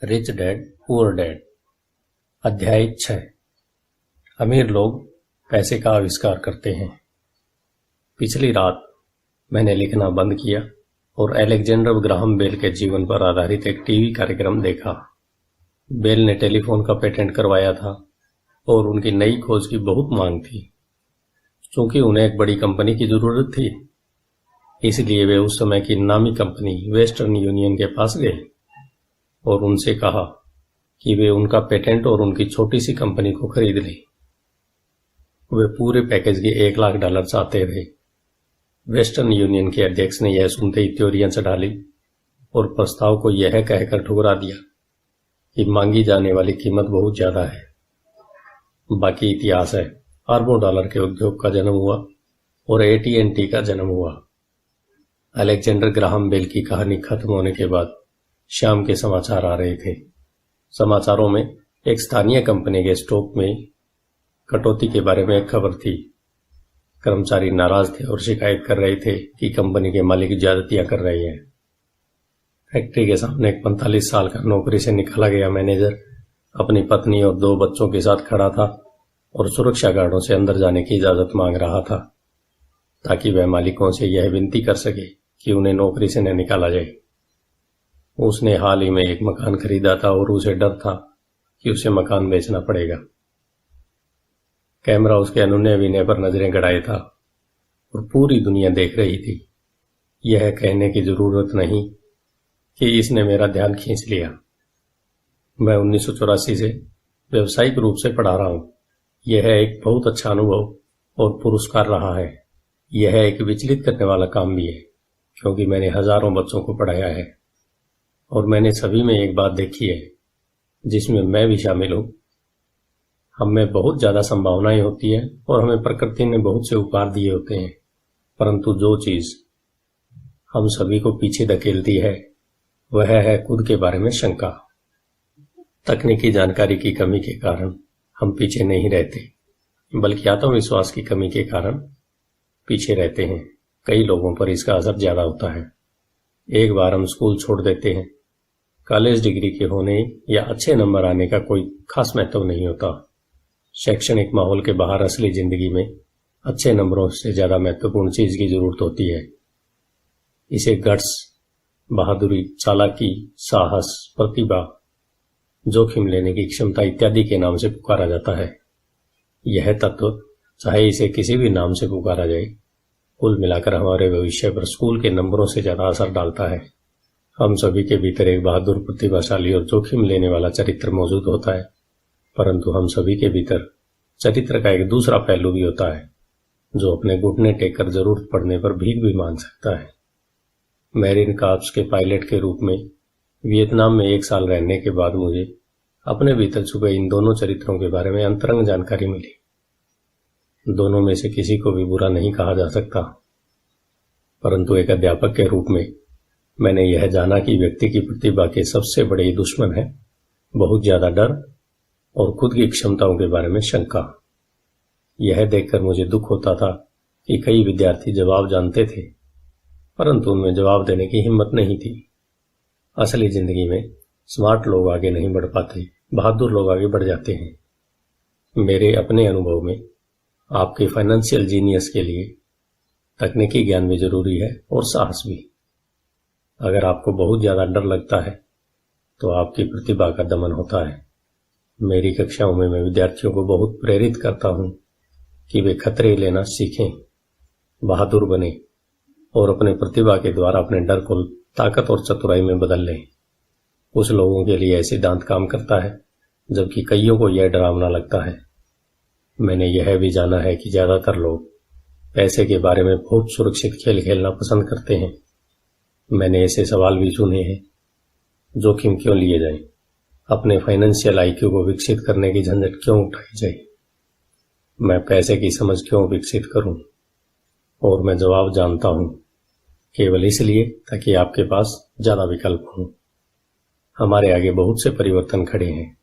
Rich dad poor dad. अध्याय 6। अमीर लोग पैसे का आविष्कार करते हैं। पिछली रात मैंने लिखना बंद किया और अलेक्जेंडर ग्राहम बेल के जीवन पर आधारित एक टीवी कार्यक्रम देखा। बेल ने टेलीफोन का पेटेंट करवाया था और उनकी नई खोज की बहुत मांग थी। चूंकि उन्हें एक बड़ी कंपनी की जरूरत थी, इसलिए वे उस समय की नामी कंपनी वेस्टर्न यूनियन के पास गए और उनसे कहा कि वे उनका पेटेंट और उनकी छोटी सी कंपनी को खरीद लें। वे पूरे पैकेज के $1,00,000 चाहते थे। वेस्टर्न यूनियन के अध्यक्ष ने यह सुनते ही त्योरियां चढ़ा ली और प्रस्ताव को यह कहकर ठुकरा दिया कि मांगी जाने वाली कीमत बहुत ज्यादा है। बाकी इतिहास है। अरबों डॉलर के उद्योग का जन्म हुआ और AT&T का जन्म हुआ। अलेक्जेंडर ग्राहम बेल की कहानी खत्म होने के बाद शाम के समाचार आ रहे थे। समाचारों में एक स्थानीय कंपनी के स्टॉक में कटौती के बारे में एक खबर थी। कर्मचारी नाराज थे और शिकायत कर रहे थे कि कंपनी के मालिक ज्यादतियां कर रहे हैं। फैक्ट्री के सामने एक 45 साल का नौकरी से निकाला गया मैनेजर अपनी पत्नी और 2 बच्चों के साथ खड़ा था और सुरक्षा गार्डों से अंदर जाने की इजाजत मांग रहा था ताकि वह मालिकों से यह विनती कर सके कि उन्हें नौकरी से न निकाला जाए। उसने हाल ही में एक मकान खरीदा था और उसे डर था कि उसे मकान बेचना पड़ेगा। कैमरा उसके अनुनय विनय पर नजरें गड़ाए था और पूरी दुनिया देख रही थी। यह कहने की जरूरत नहीं कि इसने मेरा ध्यान खींच लिया। मैं 1984 से व्यावसायिक रूप से पढ़ा रहा हूं। यह एक बहुत अच्छा अनुभव और पुरस्कार रहा है। यह एक विचलित करने वाला काम भी है क्योंकि मैंने हजारों बच्चों को पढ़ाया है और मैंने सभी में एक बात देखी है जिसमें मैं भी शामिल हूं। हम में बहुत ज्यादा संभावनाएं होती है और हमें प्रकृति ने बहुत से उपहार दिए होते हैं, परंतु जो चीज हम सभी को पीछे धकेलती है वह है खुद के बारे में शंका। तकनीकी जानकारी की कमी के कारण हम पीछे नहीं रहते, बल्कि आत्मविश्वास की कमी के कारण पीछे रहते हैं। कई लोगों पर इसका असर ज्यादा होता है। एक बार हम स्कूल छोड़ देते हैं। कॉलेज डिग्री के होने या अच्छे नंबर आने का कोई खास महत्व नहीं होता। शैक्षणिक माहौल के बाहर असली जिंदगी में अच्छे नंबरों से ज्यादा महत्वपूर्ण चीज की जरूरत होती है। इसे गट्स, बहादुरी, चालाकी, साहस, प्रतिभा, जोखिम लेने की क्षमता इत्यादि के नाम से पुकारा जाता है। यह तत्व, चाहे इसे किसी भी नाम से पुकारा जाए, कुल मिलाकर हमारे भविष्य पर स्कूल के नंबरों से ज्यादा असर डालता है। हम सभी के भीतर एक बहादुर, प्रतिभाशाली और जोखिम लेने वाला चरित्र मौजूद होता है, परंतु हम सभी के भीतर चरित्र का एक दूसरा पहलू भी होता है जो अपने घुटने टेक कर जरूरत पड़ने पर भीख भी मांग सकता है। मैरीन कॉर्प्स के पायलट के रूप में वियतनाम में 1 साल रहने के बाद मुझे अपने भीतर छुपे इन दोनों चरित्रों के बारे में अंतरंग जानकारी मिली। दोनों में से किसी को भी बुरा नहीं कहा जा सकता, परंतु एक अध्यापक के रूप में मैंने यह जाना कि व्यक्ति की प्रतिभा के सबसे बड़े दुश्मन है बहुत ज्यादा डर और खुद की क्षमताओं के बारे में शंका। यह देखकर मुझे दुख होता था कि कई विद्यार्थी जवाब जानते थे, परंतु उनमें जवाब देने की हिम्मत नहीं थी। असली जिंदगी में स्मार्ट लोग आगे नहीं बढ़ पाते, बहादुर लोग आगे बढ़ जाते हैं। मेरे अपने अनुभव में आपके फाइनेंशियल जीनियस के लिए तकनीकी ज्ञान भी जरूरी है और साहस भी। अगर आपको बहुत ज्यादा डर लगता है तो आपकी प्रतिभा का दमन होता है। मेरी कक्षाओं में मैं विद्यार्थियों को बहुत प्रेरित करता हूं कि वे खतरे लेना सीखें, बहादुर बने और अपने प्रतिभा के द्वारा अपने डर को ताकत और चतुराई में बदल लें। कुछ लोगों के लिए यह सिद्धांत काम करता है जबकि कईयों को यह डरावना लगता है। मैंने यह भी जाना है कि ज्यादातर लोग पैसे के बारे में बहुत सुरक्षित खेल खेलना पसंद करते हैं। मैंने ऐसे सवाल भी सुने हैं, जोखिम क्यों लिए जाए, अपने फाइनेंशियल IQ को विकसित करने की झंझट क्यों उठाई जाए, मैं पैसे की समझ क्यों विकसित करूं? और मैं जवाब जानता हूं, केवल इसलिए ताकि आपके पास ज्यादा विकल्प हों। हमारे आगे बहुत से परिवर्तन खड़े हैं।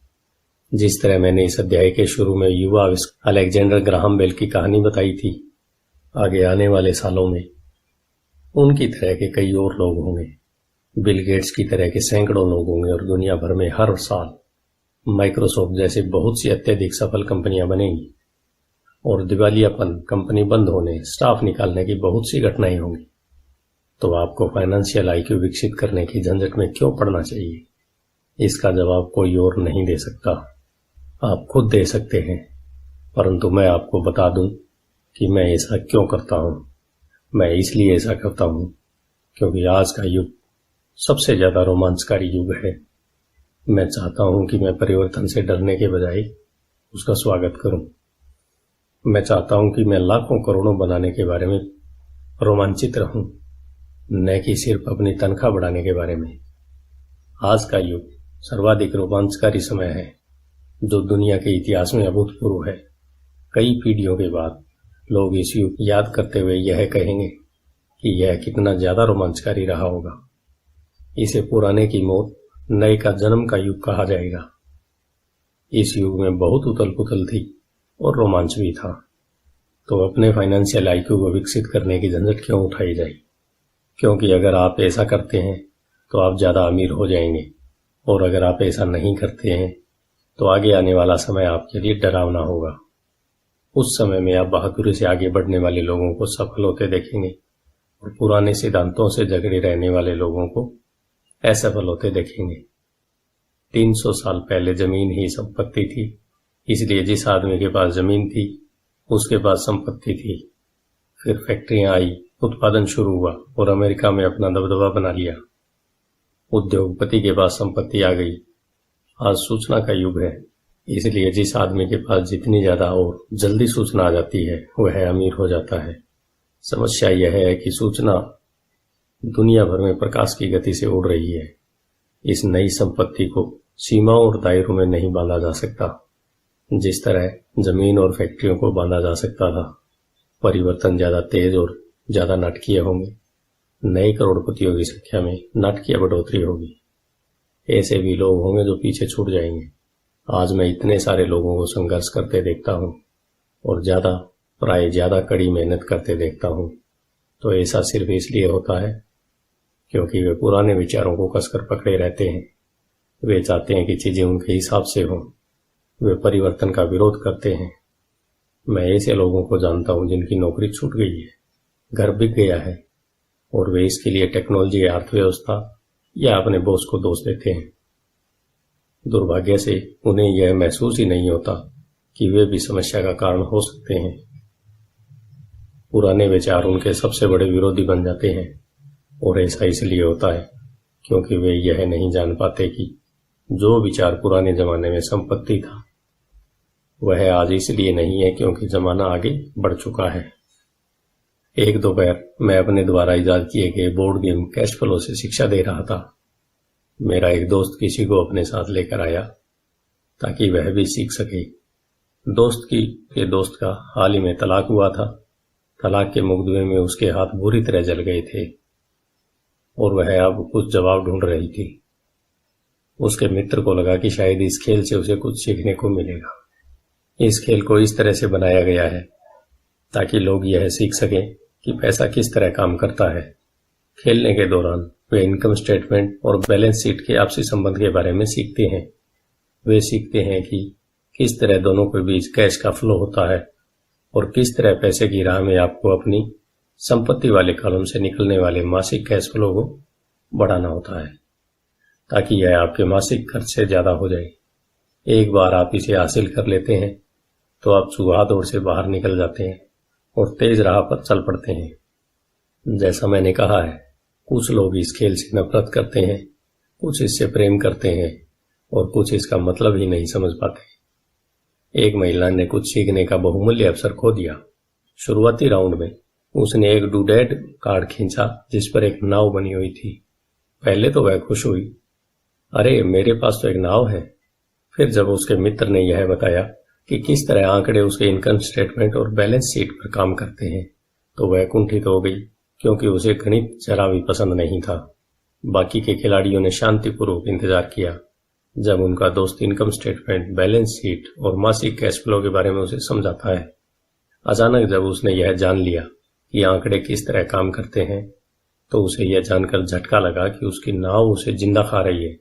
जिस तरह मैंने इस अध्याय के शुरू में युवा अलेक्जेंडर ग्राहम बेल की कहानी बताई थी, आगे आने वाले सालों में उनकी तरह के कई और लोग होंगे बिल गेट्स की तरह के सैकड़ों लोग होंगे और दुनिया भर में हर साल माइक्रोसॉफ्ट जैसे बहुत सी अत्यधिक सफल कंपनियां बनेंगी और दिवालियापन, कंपनी बंद होने, स्टाफ निकालने की बहुत सी घटनाएं होंगी। तो आपको फाइनेंशियल आईक्यू विकसित करने की झंझट में क्यों पड़ना चाहिए? इसका जवाब कोई और नहीं दे सकता, आप खुद दे सकते हैं। परंतु मैं आपको बता दूं कि मैं ऐसा क्यों करता हूं। मैं इसलिए ऐसा करता हूं क्योंकि आज का युग सबसे ज्यादा रोमांचकारी युग है। मैं चाहता हूं कि मैं परिवर्तन से डरने के बजाय उसका स्वागत करूं। मैं चाहता हूं कि मैं लाखों करोड़ों बनाने के बारे में रोमांचित रहूं, न कि सिर्फ अपनी तनख्वाह बढ़ाने के बारे में। आज का युग सर्वाधिक रोमांचकारी समय है जो दुनिया के इतिहास में अभूतपूर्व है। कई पीढ़ियों के बाद लोग इस युग याद करते हुए यह कहेंगे कि यह कितना ज्यादा रोमांचकारी रहा होगा। इसे पुराने की मौत, नए का जन्म का युग कहा जाएगा। इस युग में बहुत उथल पुथल थी और रोमांच भी था। तो अपने फाइनेंशियल आईक्यू को विकसित करने की झंझट क्यों उठाई जाए? क्योंकि अगर आप ऐसा करते हैं तो आप ज्यादा अमीर हो जाएंगे, और अगर आप ऐसा नहीं करते हैं तो आगे आने वाला समय आपके लिए डरावना होगा। उस समय में आप बहादुरी से आगे बढ़ने वाले लोगों को सफल होते देखेंगे और पुराने सिद्धांतों से जकड़े रहने वाले लोगों को असफल होते देखेंगे। 300 साल पहले जमीन ही संपत्ति थी, इसलिए जिस आदमी के पास जमीन थी उसके पास संपत्ति थी। फिर फैक्ट्रियां आई, उत्पादन शुरू हुआ और अमेरिका में अपना दबदबा बना लिया। उद्योगपति के पास संपत्ति आ गई। आज सूचना का युग है, इसलिए जिस आदमी के पास जितनी ज्यादा और जल्दी सूचना आ जाती है वह अमीर हो जाता है। समस्या यह है कि सूचना दुनिया भर में प्रकाश की गति से उड़ रही है। इस नई संपत्ति को सीमाओं और दायरों में नहीं बांधा जा सकता, जिस तरह जमीन और फैक्ट्रियों को बांधा जा सकता था। परिवर्तन ज्यादा तेज और ज्यादा नाटकीय होंगे। नए करोड़पतियों की संख्या में नाटकीय बढ़ोतरी होगी। ऐसे भी लोग होंगे जो पीछे छूट जाएंगे। आज मैं इतने सारे लोगों को संघर्ष करते देखता हूं और प्राय ज्यादा कड़ी मेहनत करते देखता हूं। तो ऐसा सिर्फ इसलिए होता है क्योंकि वे पुराने विचारों को कसकर पकड़े रहते हैं। वे चाहते हैं कि चीजें उनके हिसाब से हों। वे परिवर्तन का विरोध करते हैं। मैं ऐसे लोगों को जानता हूं जिनकी नौकरी छूट गई है, घर बिक गया है, और वे इसके लिए टेक्नोलॉजी या अर्थव्यवस्था या अपने बॉस को दोष देते हैं। दुर्भाग्य से उन्हें यह महसूस ही नहीं होता कि वे भी समस्या का कारण हो सकते हैं। पुराने विचार उनके सबसे बड़े विरोधी बन जाते हैं, और ऐसा इसलिए होता है क्योंकि वे यह नहीं जान पाते कि जो विचार पुराने जमाने में संपत्ति था वह आज इसलिए नहीं है क्योंकि जमाना आगे बढ़ चुका है। एक दोपहर मैं अपने द्वारा इजाद किए गए बोर्ड गेम कैश फ्लो से शिक्षा दे रहा था। मेरा एक दोस्त किसी को अपने साथ लेकर आया ताकि वह भी सीख सके। दोस्त का हाल ही में तलाक हुआ था। तलाक के मुकदमे में उसके हाथ बुरी तरह जल गए थे और वह अब कुछ जवाब ढूंढ रही थी। उसके मित्र को लगा कि शायद इस खेल से उसे कुछ सीखने को मिलेगा। इस खेल को इस तरह से बनाया गया है ताकि लोग यह सीख सकें कि पैसा किस तरह काम करता है। खेलने के दौरान वे इनकम स्टेटमेंट और बैलेंस शीट के आपसी संबंध के बारे में सीखते हैं। वे सीखते हैं कि किस तरह दोनों के बीच कैश का फ्लो होता है और किस तरह पैसे की राह में आपको अपनी संपत्ति वाले कॉलम से निकलने वाले मासिक कैश फ्लो को बढ़ाना होता है ताकि यह आपके मासिक खर्च से ज्यादा हो जाए। एक बार आप इसे हासिल कर लेते हैं तो आप चूहा दौड़ से बाहर निकल जाते हैं और तेज राह पर चल पड़ते हैं। जैसा मैंने कहा है, कुछ लोग इस खेल से नफरत करते हैं, कुछ इससे प्रेम करते हैं और कुछ इसका मतलब ही नहीं समझ पाते। एक महिला ने कुछ सीखने का बहुमूल्य अवसर खो दिया। शुरुआती राउंड में उसने एक डूडेड कार्ड खींचा जिस पर एक नाव बनी हुई थी। पहले तो वह खुश हुई, अरे मेरे पास तो एक नाव है। फिर जब उसके मित्र ने यह बताया कि किस तरह आंकड़े उसके इनकम स्टेटमेंट और बैलेंस शीट पर काम करते हैं तो वह कुंठित हो गई क्योंकि उसे गणित जरा भी पसंद नहीं था। बाकी के खिलाड़ियों ने शांतिपूर्वक इंतजार किया जब उनका दोस्त इनकम स्टेटमेंट, बैलेंस शीट और मासिक कैश फ्लो के बारे में उसे समझाता है। अचानक जब उसने यह जान लिया कि आंकड़े किस तरह काम करते हैं तो उसे यह जानकर झटका लगा कि उसकी नाव उसे जिंदा खा रही है।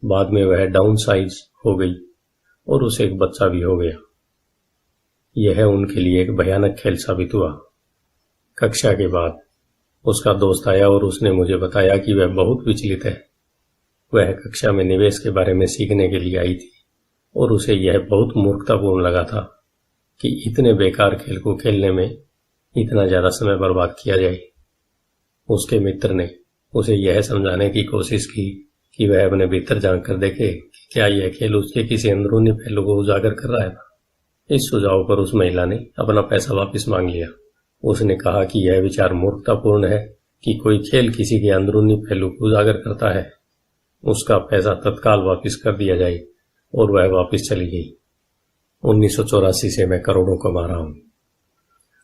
बाद में वह डाउन साइज हो गई और उसे एक बच्चा भी हो गया। यह उनके लिए एक भयानक खेल साबित हुआ। कक्षा के बाद उसका दोस्त आया और उसने मुझे बताया कि वह बहुत विचलित है। वह कक्षा में निवेश के बारे में सीखने के लिए आई थी और उसे यह बहुत मूर्खतापूर्ण लगा था कि इतने बेकार खेल को खेलने में इतना ज्यादा समय बर्बाद किया जाए। उसके मित्र ने उसे यह समझाने की कोशिश की कि वह अपने भीतर झांक कर देखे कि क्या यह खेल उसके किसी अंदरूनी पहलू को उजागर कर रहा है। इस सुझाव पर उस महिला ने अपना पैसा वापस मांग लिया। उसने कहा कि यह विचार मूर्खतापूर्ण है कि कोई खेल किसी के अंदरूनी पहलू को उजागर करता है। उसका पैसा तत्काल वापस कर दिया जाए और वह वापस चली गई। 1984 से मैं करोड़ों कमा रहा हूं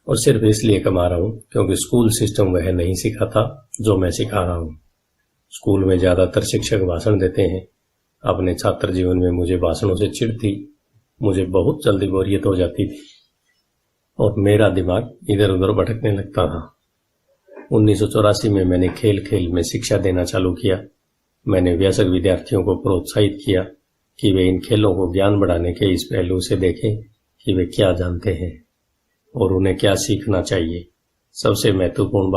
और सिर्फ इसलिए कमा रहा हूं क्योंकि स्कूल सिस्टम वह नहीं सिखाता जो मैं सिखा रहा हूं। स्कूल में ज्यादातर शिक्षक भाषण देते हैं। अपने छात्र जीवन में मुझे भाषणों से चिढ़ थी। मुझे बहुत जल्दी बोरियत हो जाती थी और मेरा दिमाग इधर उधर भटकने लगता था। 1984 में मैंने खेल खेल में शिक्षा देना चालू किया। मैंने वयस्क विद्यार्थियों को प्रोत्साहित किया कि वे इन खेलों को ज्ञान बढ़ाने के इस पहलू से देखें कि वे क्या जानते हैं और उन्हें क्या सीखना चाहिए। सबसे महत्वपूर्ण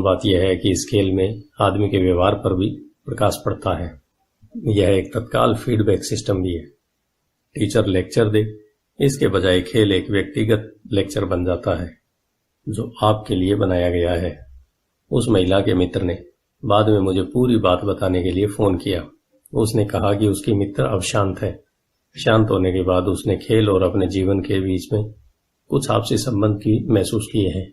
बात यह है कि इस खेल में आदमी के व्यवहार पर भी प्रकाश पड़ता है। यह एक तत्काल फीडबैक सिस्टम भी है। टीचर लेक्चर दे, इसके बजाय खेल एक व्यक्तिगत लेक्चर बन जाता है जो आपके लिए बनाया गया है। उस महिला के मित्र ने बाद में मुझे पूरी बात बताने के लिए फोन किया। उसने कहा कि उसकी मित्र अब शांत है। शांत होने के बाद उसने खेल और अपने जीवन के बीच में कुछ आपसी संबंध की महसूस किए हैं।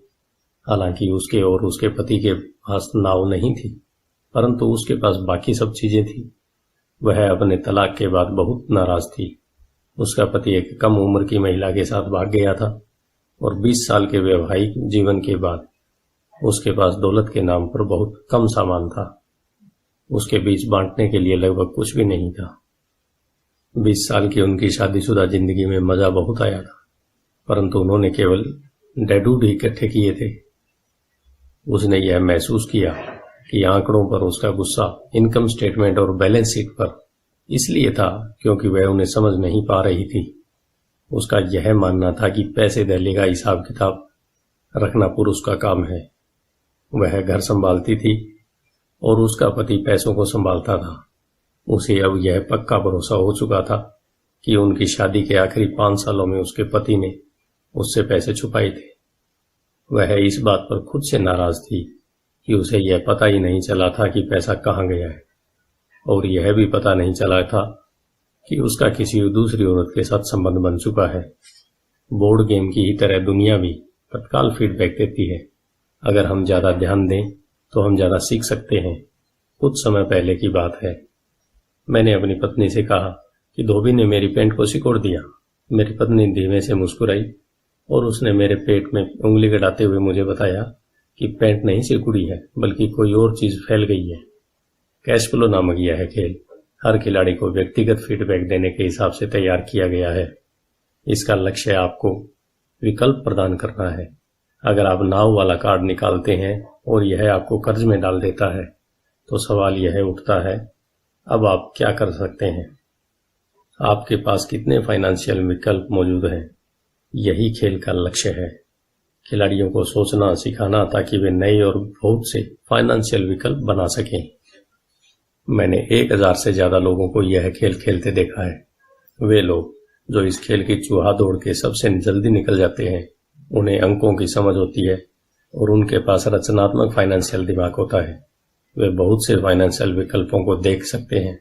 हालांकि उसके और उसके पति के पास नाव नहीं थी, परंतु उसके पास बाकी सब चीजें थी। वह अपने तलाक के बाद बहुत नाराज थी। उसका पति एक कम उम्र की महिला के साथ भाग गया था और 20 साल के वैवाहिक जीवन के बाद उसके पास दौलत के नाम पर बहुत कम सामान था। उसके बीच बांटने के लिए लगभग कुछ भी नहीं था। 20 साल की उनकी शादीशुदा जिंदगी में मजा बहुत आया था, परंतु उन्होंने केवल डैडूड ही इकट्ठे किए थे। उसने यह महसूस किया कि आंकड़ों पर उसका गुस्सा इनकम स्टेटमेंट और बैलेंस शीट पर इसलिए था क्योंकि वह उन्हें समझ नहीं पा रही थी। उसका यह मानना था कि पैसे धैर्य का हिसाब किताब रखना पुरुष का काम है। वह घर संभालती थी और उसका पति पैसों को संभालता था। उसे अब यह पक्का भरोसा हो चुका था कि उनकी शादी के आखिरी 5 सालों में उसके पति ने उससे पैसे छुपाए थे। वह इस बात पर खुद से नाराज थी कि उसे यह पता ही नहीं चला था कि पैसा कहाँ गया है, और यह भी पता नहीं चला था कि उसका किसी दूसरी औरत के साथ संबंध बन चुका है। बोर्ड गेम की ही तरह दुनिया भी तत्काल फीडबैक देती है। अगर हम ज्यादा ध्यान दें तो हम ज्यादा सीख सकते हैं। कुछ समय पहले की बात है। मैंने अपनी पत्नी से कहा कि धोबी ने मेरी पैंट को सिकोड़ दिया। मेरी पत्नी धीमे से मुस्कुराई और उसने मेरे पेट में उंगली गड़ाते हुए मुझे बताया कि पैंट नहीं सिकुड़ी है, बल्कि कोई और चीज फैल गई है। कैश फ्लो नामक यह है खेल हर खिलाड़ी को व्यक्तिगत फीडबैक देने के हिसाब से तैयार किया गया है। इसका लक्ष्य आपको विकल्प प्रदान करना है। अगर आप नाव वाला कार्ड निकालते हैं और यह आपको कर्ज में डाल देता है तो सवाल यह उठता है, अब आप क्या कर सकते हैं? आपके पास कितने फाइनेंशियल विकल्प मौजूद हैं? यही खेल का लक्ष्य है। खिलाड़ियों को सोचना सिखाना ताकि वे नए और बहुत से फाइनेंशियल विकल्प बना सकें। मैंने 1000 से ज्यादा लोगों को यह खेल खेलते देखा है। वे लोग जो इस खेल की चूहा दौड़ के सबसे जल्दी निकल जाते हैं, उन्हें अंकों की समझ होती है और उनके पास रचनात्मक फाइनेंशियल दिमाग होता है। वे बहुत से फाइनेंशियल विकल्पों को देख सकते हैं।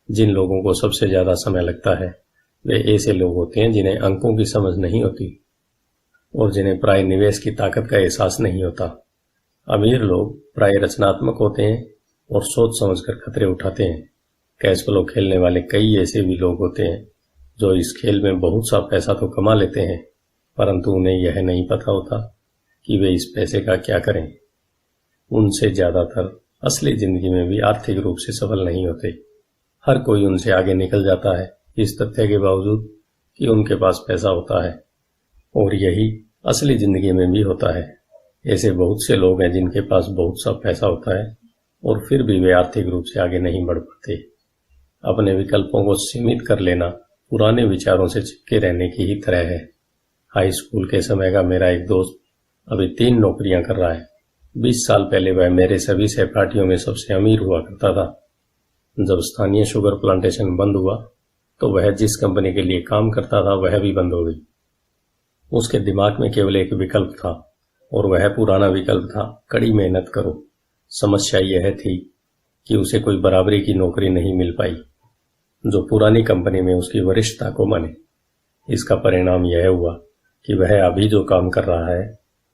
जिन लोगों को सबसे ज्यादा समय लगता है वे ऐसे लोग होते हैं जिन्हें अंकों की समझ नहीं होती और जिन्हें प्राय निवेश की ताकत का एहसास नहीं होता। अमीर लोग प्राय रचनात्मक होते हैं और सोच समझकर खतरे उठाते हैं। कैश फ्लो खेलने वाले कई ऐसे भी लोग होते हैं जो इस खेल में बहुत सा पैसा तो कमा लेते हैं, परंतु उन्हें यह नहीं पता होता कि वे इस पैसे का क्या करें। उनसे ज्यादातर असली जिंदगी में भी आर्थिक रूप से सफल नहीं होते। हर कोई उनसे आगे निकल जाता है इस तथ्य के बावजूद कि उनके पास पैसा होता है, और यही असली जिंदगी में भी होता है। ऐसे बहुत से लोग हैं जिनके पास बहुत सा पैसा होता है और फिर भी वे आर्थिक रूप से आगे नहीं बढ़ पाते। अपने विकल्पों को सीमित कर लेना पुराने विचारों से चिपके रहने की ही तरह है। हाई स्कूल के समय का मेरा एक दोस्त अभी 3 नौकरियां कर रहा है। 20 साल पहले वह मेरे सभी सहपाठियों में सबसे अमीर हुआ करता था। जब स्थानीय शुगर प्लांटेशन बंद हुआ तो वह जिस कंपनी के लिए काम करता था वह भी बंद हो गई। उसके दिमाग में केवल एक विकल्प था और वह पुराना विकल्प था, कड़ी मेहनत करो। समस्या यह थी कि उसे कोई बराबरी की नौकरी नहीं मिल पाई जो पुरानी कंपनी में उसकी वरिष्ठता को माने। इसका परिणाम यह हुआ कि वह अभी जो काम कर रहा है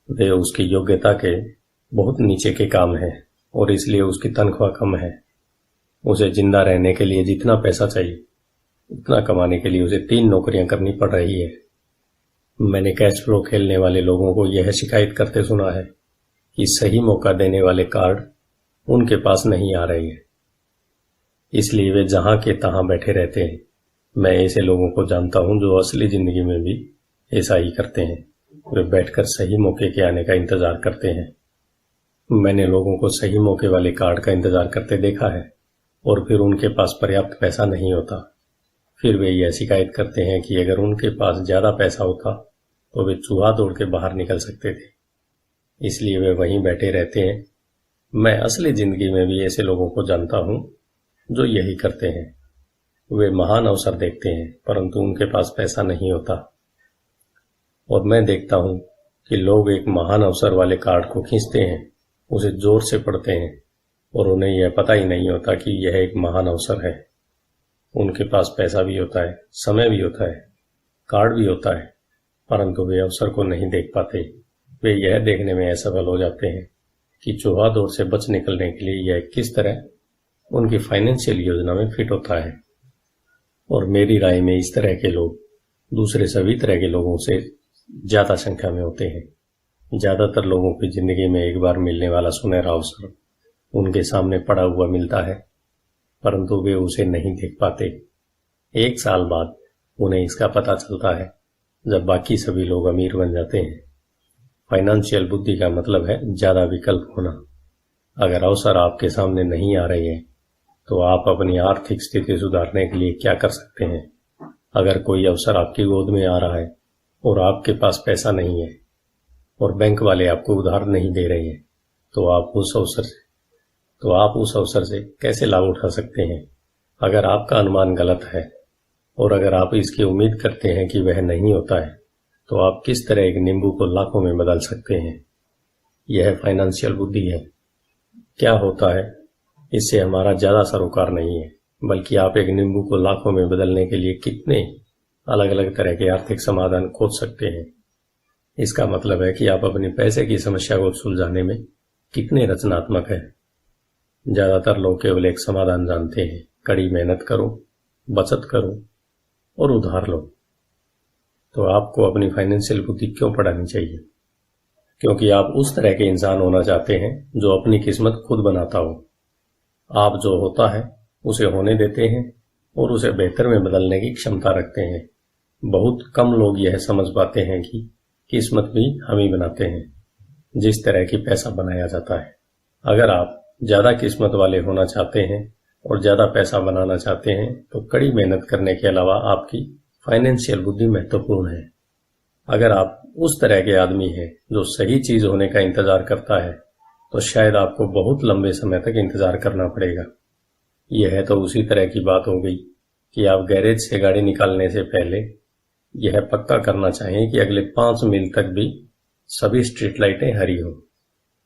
वे उसकी योग्यता के बहुत नीचे के काम हैं और इसलिए उसकी तनख्वाह कम है। उसे जिंदा रहने के लिए जितना पैसा चाहिए उतना कमाने के लिए उसे 3 नौकरियां करनी पड़ रही है। मैंने कैश फ्लो खेलने वाले लोगों को यह शिकायत करते सुना है कि सही मौका देने वाले कार्ड उनके पास नहीं आ रहे हैं, इसलिए वे जहां के तहां बैठे रहते हैं। मैं ऐसे लोगों को जानता हूं जो असली जिंदगी में भी ऐसा ही करते हैं। वे बैठकर सही मौके के आने का इंतजार करते हैं। मैंने लोगों को सही मौके वाले कार्ड का इंतजार करते देखा है और फिर उनके पास पर्याप्त पैसा नहीं होता। फिर वे यह शिकायत करते हैं कि अगर उनके पास ज्यादा पैसा होता तो वे चूहा दौड़ के बाहर निकल सकते थे, इसलिए वे वहीं बैठे रहते हैं। मैं असली जिंदगी में भी ऐसे लोगों को जानता हूं जो यही करते हैं। वे महान अवसर देखते हैं परंतु उनके पास पैसा नहीं होता, और मैं देखता हूं कि लोग एक महान अवसर वाले कार्ड को खींचते हैं, उसे जोर से पढ़ते हैं और उन्हें यह पता ही नहीं होता कि यह एक महान अवसर है। उनके पास पैसा भी होता है, समय भी होता है, कार्ड भी होता है, परंतु वे अवसर को नहीं देख पाते। वे यह देखने में असफल हो जाते हैं कि चूहा दौड़ से बच निकलने के लिए यह किस तरह उनकी फाइनेंशियल योजना में फिट होता है। और मेरी राय में इस तरह के लोग दूसरे सभी तरह के लोगों से ज्यादा संख्या में होते हैं। ज्यादातर लोगों की जिंदगी में एक बार मिलने वाला सुनहरा अवसर उनके सामने पड़ा हुआ मिलता है, परंतु वे उसे नहीं देख पाते। 1 साल बाद उन्हें इसका पता चलता है जब बाकी सभी लोग अमीर बन जाते हैं। फाइनेंशियल बुद्धि का मतलब है ज्यादा विकल्प होना। अगर अवसर आपके सामने नहीं आ रहे हैं तो आप अपनी आर्थिक स्थिति सुधारने के लिए क्या कर सकते हैं। अगर कोई अवसर आपकी गोद में आ रहा है और आपके पास पैसा नहीं है और बैंक वाले आपको उधार नहीं दे रहे हैं तो आप उस अवसर से कैसे लाभ उठा सकते हैं। अगर आपका अनुमान गलत है और अगर आप इसकी उम्मीद करते हैं कि वह नहीं होता है तो आप किस तरह एक नींबू को लाखों में बदल सकते हैं। यह फाइनेंशियल बुद्धि है। क्या होता है, इससे हमारा ज्यादा सरोकार नहीं है, बल्कि आप एक नींबू को लाखों में बदलने के लिए कितने अलग अलग तरह के आर्थिक समाधान खोज सकते हैं। इसका मतलब है कि आप अपने पैसे की समस्या को सुलझाने में कितने रचनात्मक हैं। ज्यादातर लोग केवल एक समाधान जानते हैं, कड़ी मेहनत करो, बचत करो और उधार लो। तो आपको अपनी फाइनेंशियल बुद्धि क्यों पढ़ानी चाहिए? क्योंकि आप उस तरह के इंसान होना चाहते हैं जो अपनी किस्मत खुद बनाता हो। आप जो होता है उसे होने देते हैं और उसे बेहतर में बदलने की क्षमता रखते हैं। बहुत कम लोग यह समझ पाते हैं कि किस्मत भी हम ही बनाते हैं, जिस तरह की पैसा बनाया जाता है। अगर आप ज्यादा किस्मत वाले होना चाहते हैं और ज्यादा पैसा बनाना चाहते हैं तो कड़ी मेहनत करने के अलावा आपकी फाइनेंशियल बुद्धि महत्वपूर्ण है। अगर आप उस तरह के आदमी हैं जो सही चीज होने का इंतजार करता है तो शायद आपको बहुत लंबे समय तक इंतजार करना पड़ेगा। यह तो उसी तरह की बात हो गई कि आप गैरेज से गाड़ी निकालने से पहले यह पक्का करना चाहिए कि अगले 5 मील तक भी सभी स्ट्रीट लाइटें हरी हो।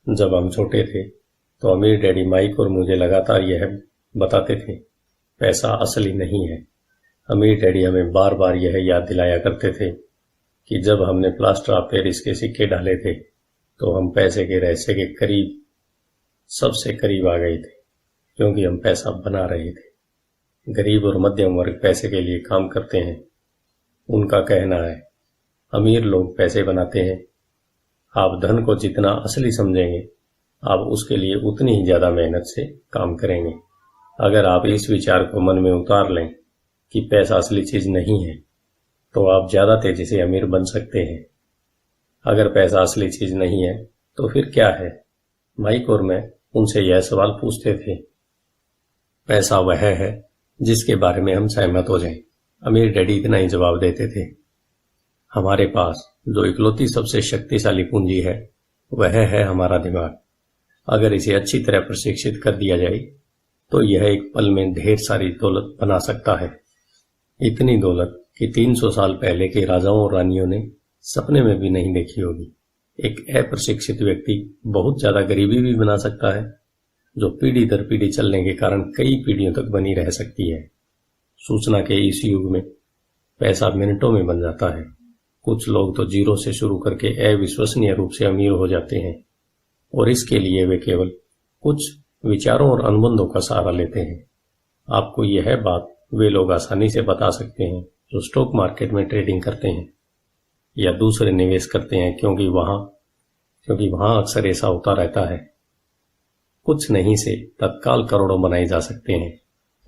जब हम छोटे थे तो अमीर डैडी माइक और मुझे लगातार यह बताते थे, पैसा असली नहीं है। अमीर डैडी हमें बार बार यह याद दिलाया करते थे कि जब हमने प्लास्टर ऑफ पेरिस के सिक्के डाले थे तो हम पैसे के रहस्य के करीब, सबसे करीब आ गए थे, क्योंकि हम पैसा बना रहे थे। गरीब और मध्यम वर्ग पैसे के लिए काम करते हैं। उनका कहना है, अमीर लोग पैसे बनाते हैं। आप धन को जितना असली समझेंगे आप उसके लिए उतनी ही ज्यादा मेहनत से काम करेंगे। अगर आप इस विचार को मन में उतार लें कि पैसा असली चीज नहीं है तो आप ज्यादा तेजी से अमीर बन सकते हैं। अगर पैसा असली चीज नहीं है तो फिर क्या है? माइक और मैं उनसे यह सवाल पूछते थे। पैसा वह है जिसके बारे में हम सहमत हो जाएं। अमीर डैडी इतना ही जवाब देते थे। हमारे पास जो इकलौती सबसे शक्तिशाली पूंजी है वह है हमारा दिमाग। अगर इसे अच्छी तरह प्रशिक्षित कर दिया जाए तो यह एक पल में ढेर सारी दौलत बना सकता है। इतनी दौलत कि 300 साल पहले के राजाओं और रानियों ने सपने में भी नहीं देखी होगी। एक अप्रशिक्षित व्यक्ति बहुत ज्यादा गरीबी भी बना सकता है, जो पीढ़ी दर पीढ़ी चलने के कारण कई पीढ़ियों तक बनी रह सकती है। सूचना के इस युग में पैसा मिनटों में बन जाता है। कुछ लोग तो जीरो से शुरू करके अविश्वसनीय रूप से अमीर हो जाते हैं, और इसके लिए वे केवल कुछ विचारों और अनुबंधों का सहारा लेते हैं। आपको यह बात वे लोग आसानी से बता सकते हैं जो स्टॉक मार्केट में ट्रेडिंग करते हैं या दूसरे निवेश करते हैं, क्योंकि वहां अक्सर ऐसा होता रहता है। कुछ नहीं से तत्काल करोड़ों बनाए जा सकते हैं,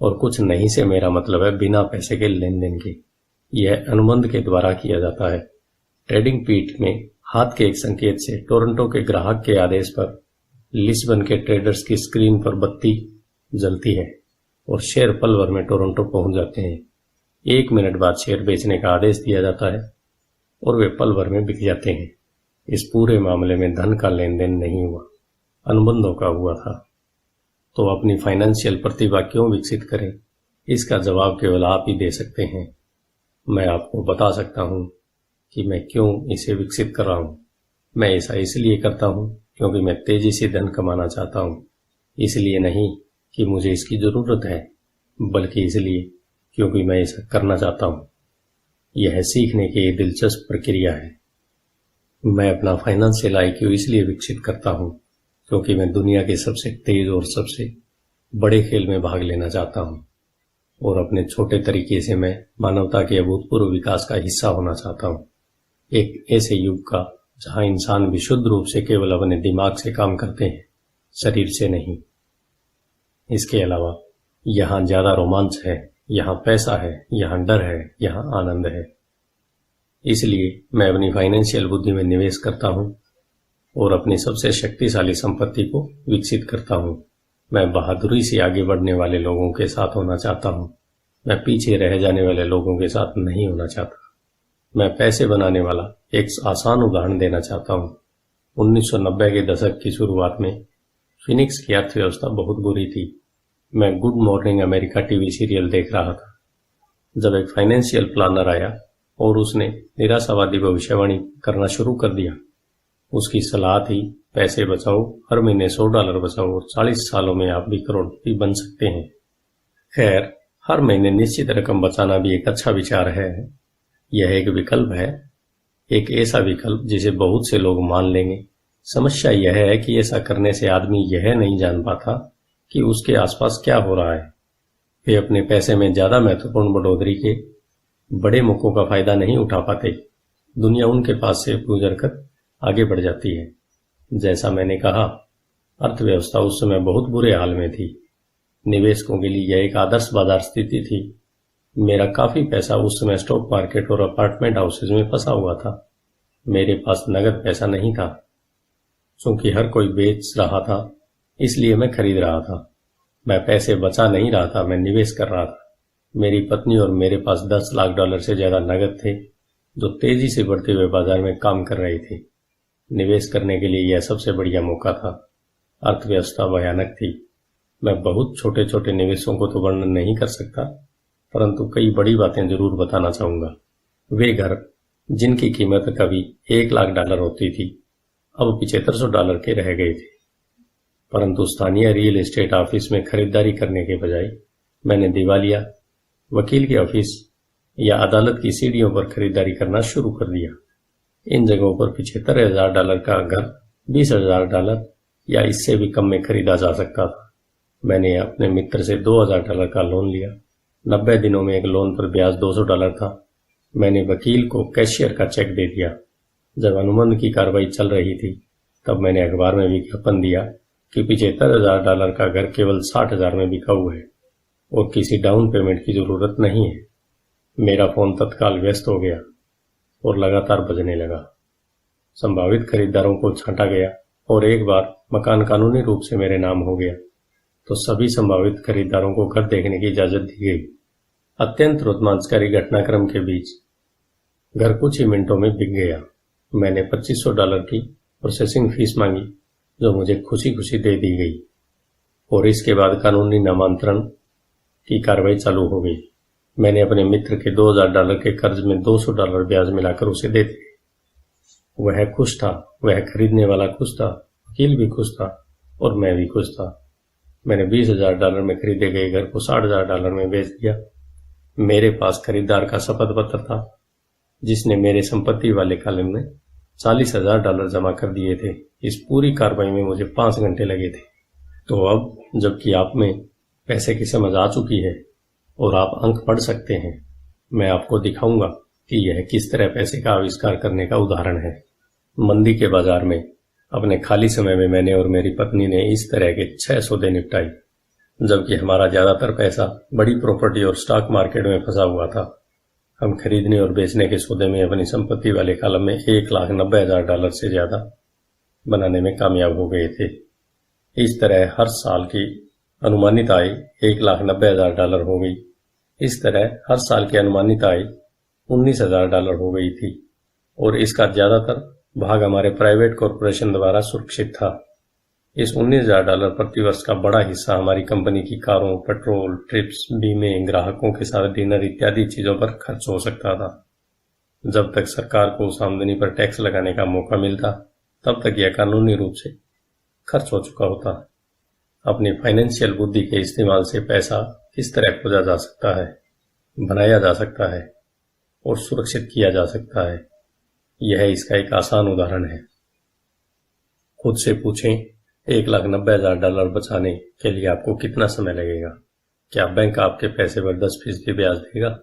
और कुछ नहीं से मेरा मतलब है बिना पैसे के लेन देन के। यह अनुबंध के द्वारा किया जाता है। ट्रेडिंग पीठ में हाथ के एक संकेत से टोरंटो के ग्राहक के आदेश पर लिस्बन के ट्रेडर्स की स्क्रीन पर बत्ती जलती है और शेयर पल भर में टोरंटो पहुंच जाते हैं। 1 मिनट बाद शेयर बेचने का आदेश दिया जाता है और वे पल भर में बिक जाते हैं। इस पूरे मामले में धन का लेन देन नहीं हुआ, अनुबंधों का हुआ था। तो अपनी फाइनेंशियल प्रतिभा क्यों विकसित करें? इसका जवाब केवल आप ही दे सकते हैं। मैं आपको बता सकता हूं कि मैं क्यों इसे विकसित कर रहा हूं। मैं ऐसा इसलिए करता हूं क्योंकि मैं तेजी से धन कमाना चाहता हूं। इसलिए नहीं कि मुझे इसकी जरूरत है, बल्कि इसलिए क्योंकि मैं ऐसा करना चाहता हूं। यह सीखने की एक दिलचस्प प्रक्रिया है। मैं अपना फाइनेंशियल IQ इसलिए विकसित करता हूं क्योंकि मैं दुनिया के सबसे तेज और सबसे बड़े खेल में भाग लेना चाहता हूं, और अपने छोटे तरीके से मैं मानवता के अभूतपूर्व विकास का हिस्सा होना चाहता हूं। एक ऐसे युग का जहां इंसान विशुद्ध रूप से केवल अपने दिमाग से काम करते हैं, शरीर से नहीं। इसके अलावा यहां ज्यादा रोमांच है, यहां पैसा है, यहां डर है, यहां आनंद है। इसलिए मैं अपनी फाइनेंशियल बुद्धि में निवेश करता हूं और अपनी सबसे शक्तिशाली संपत्ति को विकसित करता हूं। मैं बहादुरी से आगे बढ़ने वाले लोगों के साथ होना चाहता हूं। मैं पीछे रह जाने वाले लोगों के साथ नहीं होना चाहता। मैं पैसे बनाने वाला एक आसान उदाहरण देना चाहता हूं। 1990 के दशक की शुरुआत में फिनिक्स की अर्थव्यवस्था बहुत बुरी थी। मैं good morning America TV serial देख रहा था जब एक फाइनेंशियल प्लानर आया और उसने निराशावादी भविष्यवाणी करना शुरू कर दिया। उसकी सलाह थी, पैसे बचाओ, हर महीने $100 बचाओ और 40 सालों में आप भी करोड़पति बन सकते हैं। खैर, हर महीने निश्चित रकम बचाना भी एक अच्छा विचार है। यह एक विकल्प है, एक ऐसा विकल्प जिसे बहुत से लोग मान लेंगे। समस्या यह है कि ऐसा करने से आदमी यह नहीं जान पाता कि उसके आसपास क्या हो रहा है। वे अपने पैसे में ज्यादा महत्वपूर्ण बढ़ोतरी के बड़े मौकों का फायदा नहीं उठा पाते। दुनिया उनके पास से गुजर कर आगे बढ़ जाती है। जैसा मैंने कहा, अर्थव्यवस्था उस समय बहुत बुरे हाल में थी। निवेशकों के लिए यह एक आदर्श बाजार स्थिति थी। मेरा काफी पैसा उस समय स्टॉक मार्केट और अपार्टमेंट हाउसेज में फंसा हुआ था। मेरे पास नगद पैसा नहीं था। चूंकि हर कोई बेच रहा था, इसलिए मैं खरीद रहा था। मैं पैसे बचा नहीं रहा था, मैं निवेश कर रहा था। मेरी पत्नी और मेरे पास $10 लाख से ज्यादा नगद थे, जो तेजी से बढ़ते हुए बाजार में काम कर रहे थे। निवेश करने के लिए यह सबसे बढ़िया मौका था। अर्थव्यवस्था भयानक थी। मैं बहुत छोटे छोटे निवेशों को तो वर्णन नहीं कर सकता, परंतु कई बड़ी बातें जरूर बताना चाहूंगा। वे घर जिनकी कीमत कभी $1 लाख होती थी, अब $7500 के रह गए थे। परंतु स्थानीय रियल एस्टेट ऑफिस में खरीदारी करने के बजाय मैंने दिवालिया, वकील के ऑफिस या अदालत की सीढ़ियों पर खरीदारी करना शुरू कर दिया। इन जगहों पर $75,000 का घर $20,000 या इससे भी कम में खरीदा जा सकता था। मैंने अपने मित्र से $2,000 का लोन लिया। 90 दिनों में एक लोन पर ब्याज $200 था। मैंने वकील को कैशियर का चेक दे दिया। जब अनुबंध की कार्रवाई चल रही थी, तब मैंने अखबार में विज्ञापन दिया कि $75,000 का घर केवल 60,000 में बिका हुआ है और किसी डाउन पेमेंट की जरूरत नहीं है। मेरा फोन तत्काल व्यस्त हो गया और लगातार बजने लगा। संभावित खरीदारों को छांटा गया और एक बार मकान कानूनी रूप से मेरे नाम हो गया तो सभी संभावित खरीदारों को घर देखने की इजाजत दी गई। अत्यंत रोमांचकारी घटनाक्रम के बीच घर कुछ ही मिनटों में बिक गया। मैंने $2500 की प्रोसेसिंग फीस मांगी जो मुझे खुशी खुशी दे दी गई और इसके बाद कानूनी नामांतरण की कार्रवाई चालू हो गई। मैंने अपने मित्र के $2000 के कर्ज में $200 ब्याज मिलाकर उसे दे दिए। वह खुश था, वह खरीदने वाला खुश था, वकील भी खुश था और मैं भी खुश था। मैंने $20,000 में खरीदे गए घर को $60,000 में बेच दिया। मेरे पास खरीदार का शपथ पत्र था जिसने मेरे संपत्ति वाले कॉलम में $40,000 जमा कर दिए थे। इस पूरी कार्रवाई में मुझे 5 घंटे लगे थे। तो अब जबकि आप में पैसे की समझ आ चुकी है और आप अंक पढ़ सकते हैं, मैं आपको दिखाऊंगा कि यह किस तरह पैसे का आविष्कार करने का उदाहरण है। मंदी के बाजार में अपने खाली समय में मैंने और मेरी पत्नी ने इस तरह के 6 सौदे निपटाए, जबकि हमारा ज्यादातर पैसा बड़ी प्रॉपर्टी और स्टॉक मार्केट में फंसा हुआ था। हम खरीदने और बेचने के सौदे में अपनी संपत्ति वाले कॉलम में $1,90,000 से ज्यादा बनाने में कामयाब हो गए थे। इस तरह हर साल की अनुमानित आय $1,90,000 हो गई। इस तरह हर साल की अनुमानित आय $19,000 हो गई थी और इसका ज्यादातर भाग हमारे प्राइवेट कॉरपोरेशन द्वारा सुरक्षित था। इस $19,000 प्रतिवर्ष का बड़ा हिस्सा हमारी कंपनी की कारों, पेट्रोल, ट्रिप्स, बीमे, ग्राहकों के साथ डिनर इत्यादि चीजों पर खर्च हो सकता था। जब तक सरकार को उस आमदनी पर टैक्स लगाने का मौका मिलता तब तक यह कानूनी रूप से खर्च हो चुका होता। अपनी फाइनेंशियल बुद्धि के इस्तेमाल से पैसा किस तरह खोजा जा सकता है, बनाया जा सकता है और सुरक्षित किया जा सकता है, यह इसका एक आसान उदाहरण है। खुद से पूछें, $1,90,000 बचाने के लिए आपको कितना समय लगेगा? क्या बैंक आपके पैसे पर 10% ब्याज देगा?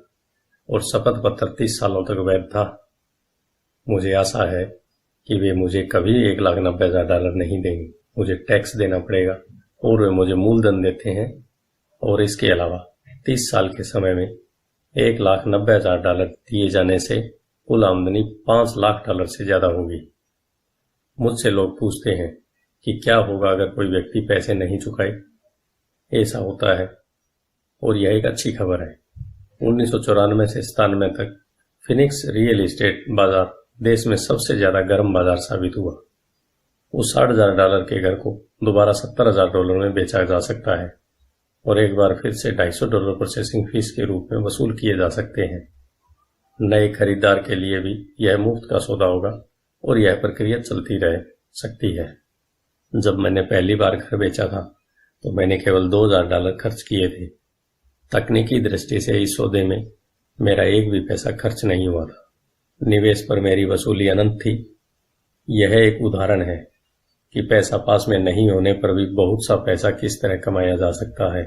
और शपथ पत्र 30 सालों तक वैध था। मुझे आशा है कि वे मुझे कभी $1,90,000 नहीं देंगे। मुझे टैक्स देना पड़ेगा और वे मुझे मूलधन देते हैं और इसके अलावा 30 साल के समय में $1,90,000 दिए जाने से कुल आमदनी $5 लाख से ज्यादा होगी। मुझसे लोग पूछते हैं कि क्या होगा अगर कोई व्यक्ति पैसे नहीं चुकाए। ऐसा होता है और यह एक अच्छी खबर है। 1994 से 97 तक फिनिक्स रियल एस्टेट बाजार देश में सबसे ज्यादा गर्म बाजार साबित हुआ। उस $60,000 के घर को दोबारा $70,000 में बेचा जा सकता है और एक बार फिर से $250 प्रोसेसिंग फीस के रूप में वसूल किए जा सकते हैं। नए खरीदार के लिए भी यह मुफ्त का सौदा होगा और यह प्रक्रिया चलती रह सकती है। जब मैंने पहली बार घर बेचा था तो मैंने केवल $2,000 खर्च किए थे। तकनीकी दृष्टि से इस सौदे में मेरा एक भी पैसा खर्च नहीं हुआ था। निवेश पर मेरी वसूली अनंत थी। यह एक उदाहरण है कि पैसा पास में नहीं होने पर भी बहुत सा पैसा किस तरह कमाया जा सकता है।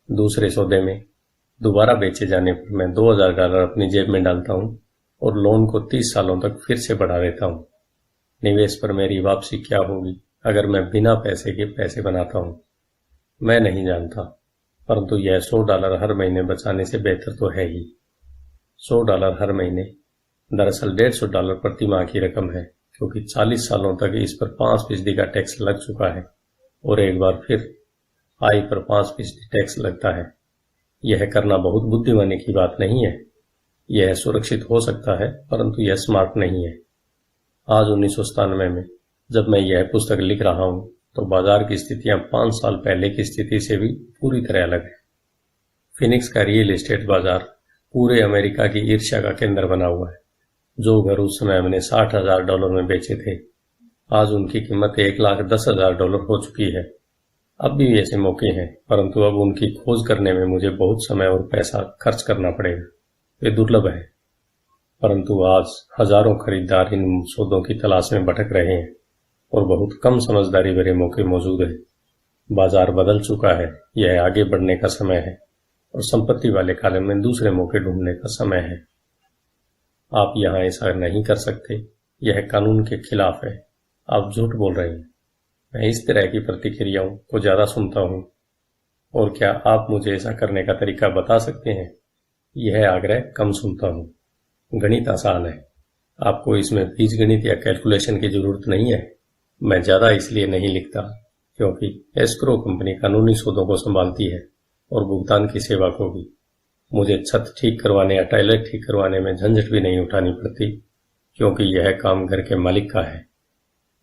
दूसरे सौदे में दोबारा बेचे जाने पर मैं $2,000 अपनी जेब में डालता हूं और लोन को 30 सालों तक फिर से बढ़ा देता हूं। निवेश पर मेरी वापसी क्या होगी अगर मैं बिना पैसे के पैसे बनाता हूं, मैं नहीं जानता, परंतु यह $100 हर महीने बचाने से बेहतर तो है ही। $100 हर महीने दरअसल $150 प्रति माह की रकम है, क्योंकि 40 सालों तक इस पर 5% का टैक्स लग चुका है और एक बार फिर आय पर 5% टैक्स लगता है। यह करना बहुत बुद्धिमानी की बात नहीं है। यह सुरक्षित हो सकता है परंतु यह स्मार्ट नहीं है। आज 1997 में जब मैं यह पुस्तक लिख रहा हूं तो बाजार की स्थितियां 5 साल पहले की स्थिति से भी पूरी तरह अलग है। फिनिक्स का रियल एस्टेट बाजार पूरे अमेरिका की ईर्ष्या का केंद्र बना हुआ है। जो घर उस समय हमने $60,000 में बेचे थे, आज उनकी कीमत $1,10,000 हो चुकी है। अब भी ऐसे मौके हैं, परंतु अब उनकी खोज करने में मुझे बहुत समय और पैसा खर्च करना पड़ेगा। वे दुर्लभ है, परंतु आज हजारों खरीदार इन सौदों की तलाश में भटक रहे हैं और बहुत कम समझदारी भरे मौके मौजूद है। बाजार बदल चुका है, यह आगे बढ़ने का समय है और संपत्ति वाले कॉलम में दूसरे मौके ढूंढने का समय है। आप यहाँ ऐसा नहीं कर सकते, यह कानून के खिलाफ है। आप झूठ बोल रहे हैं। मैं इस तरह की प्रतिक्रियाओं को ज्यादा सुनता हूँ और क्या आप मुझे ऐसा करने का तरीका बता सकते हैं? यह आग्रह कम सुनता हूँ। गणित आसान है, आपको इसमें बीजगणित या कैलकुलेशन की जरूरत नहीं है। मैं ज्यादा इसलिए नहीं लिखता क्योंकि एस्क्रो कंपनी कानूनी सौदों को संभालती है और भुगतान की सेवा को भी। मुझे छत ठीक करवाने या टॉयलेट ठीक करवाने में झंझट भी नहीं उठानी पड़ती क्योंकि यह काम घर के मालिक का है।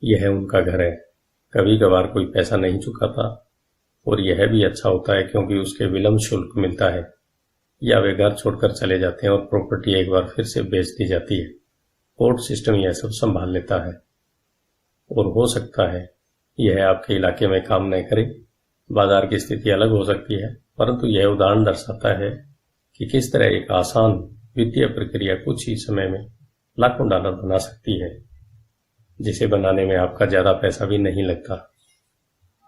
यह उनका घर है। कभी कभार कोई पैसा नहीं चुकाता और यह भी अच्छा होता है क्योंकि उसके विलम्ब शुल्क मिलता है या वे घर छोड़कर चले जाते हैं और प्रॉपर्टी एक बार फिर से बेच दी जाती है। कोर्ट सिस्टम यह सब संभाल लेता है। और हो सकता है यह आपके इलाके में काम न करे, बाजार की स्थिति अलग हो सकती है, परंतु यह उदाहरण दर्शाता है कि किस तरह एक आसान वित्तीय प्रक्रिया कुछ ही समय में लाखों डॉलर बना सकती है, जिसे बनाने में आपका ज्यादा पैसा भी नहीं लगता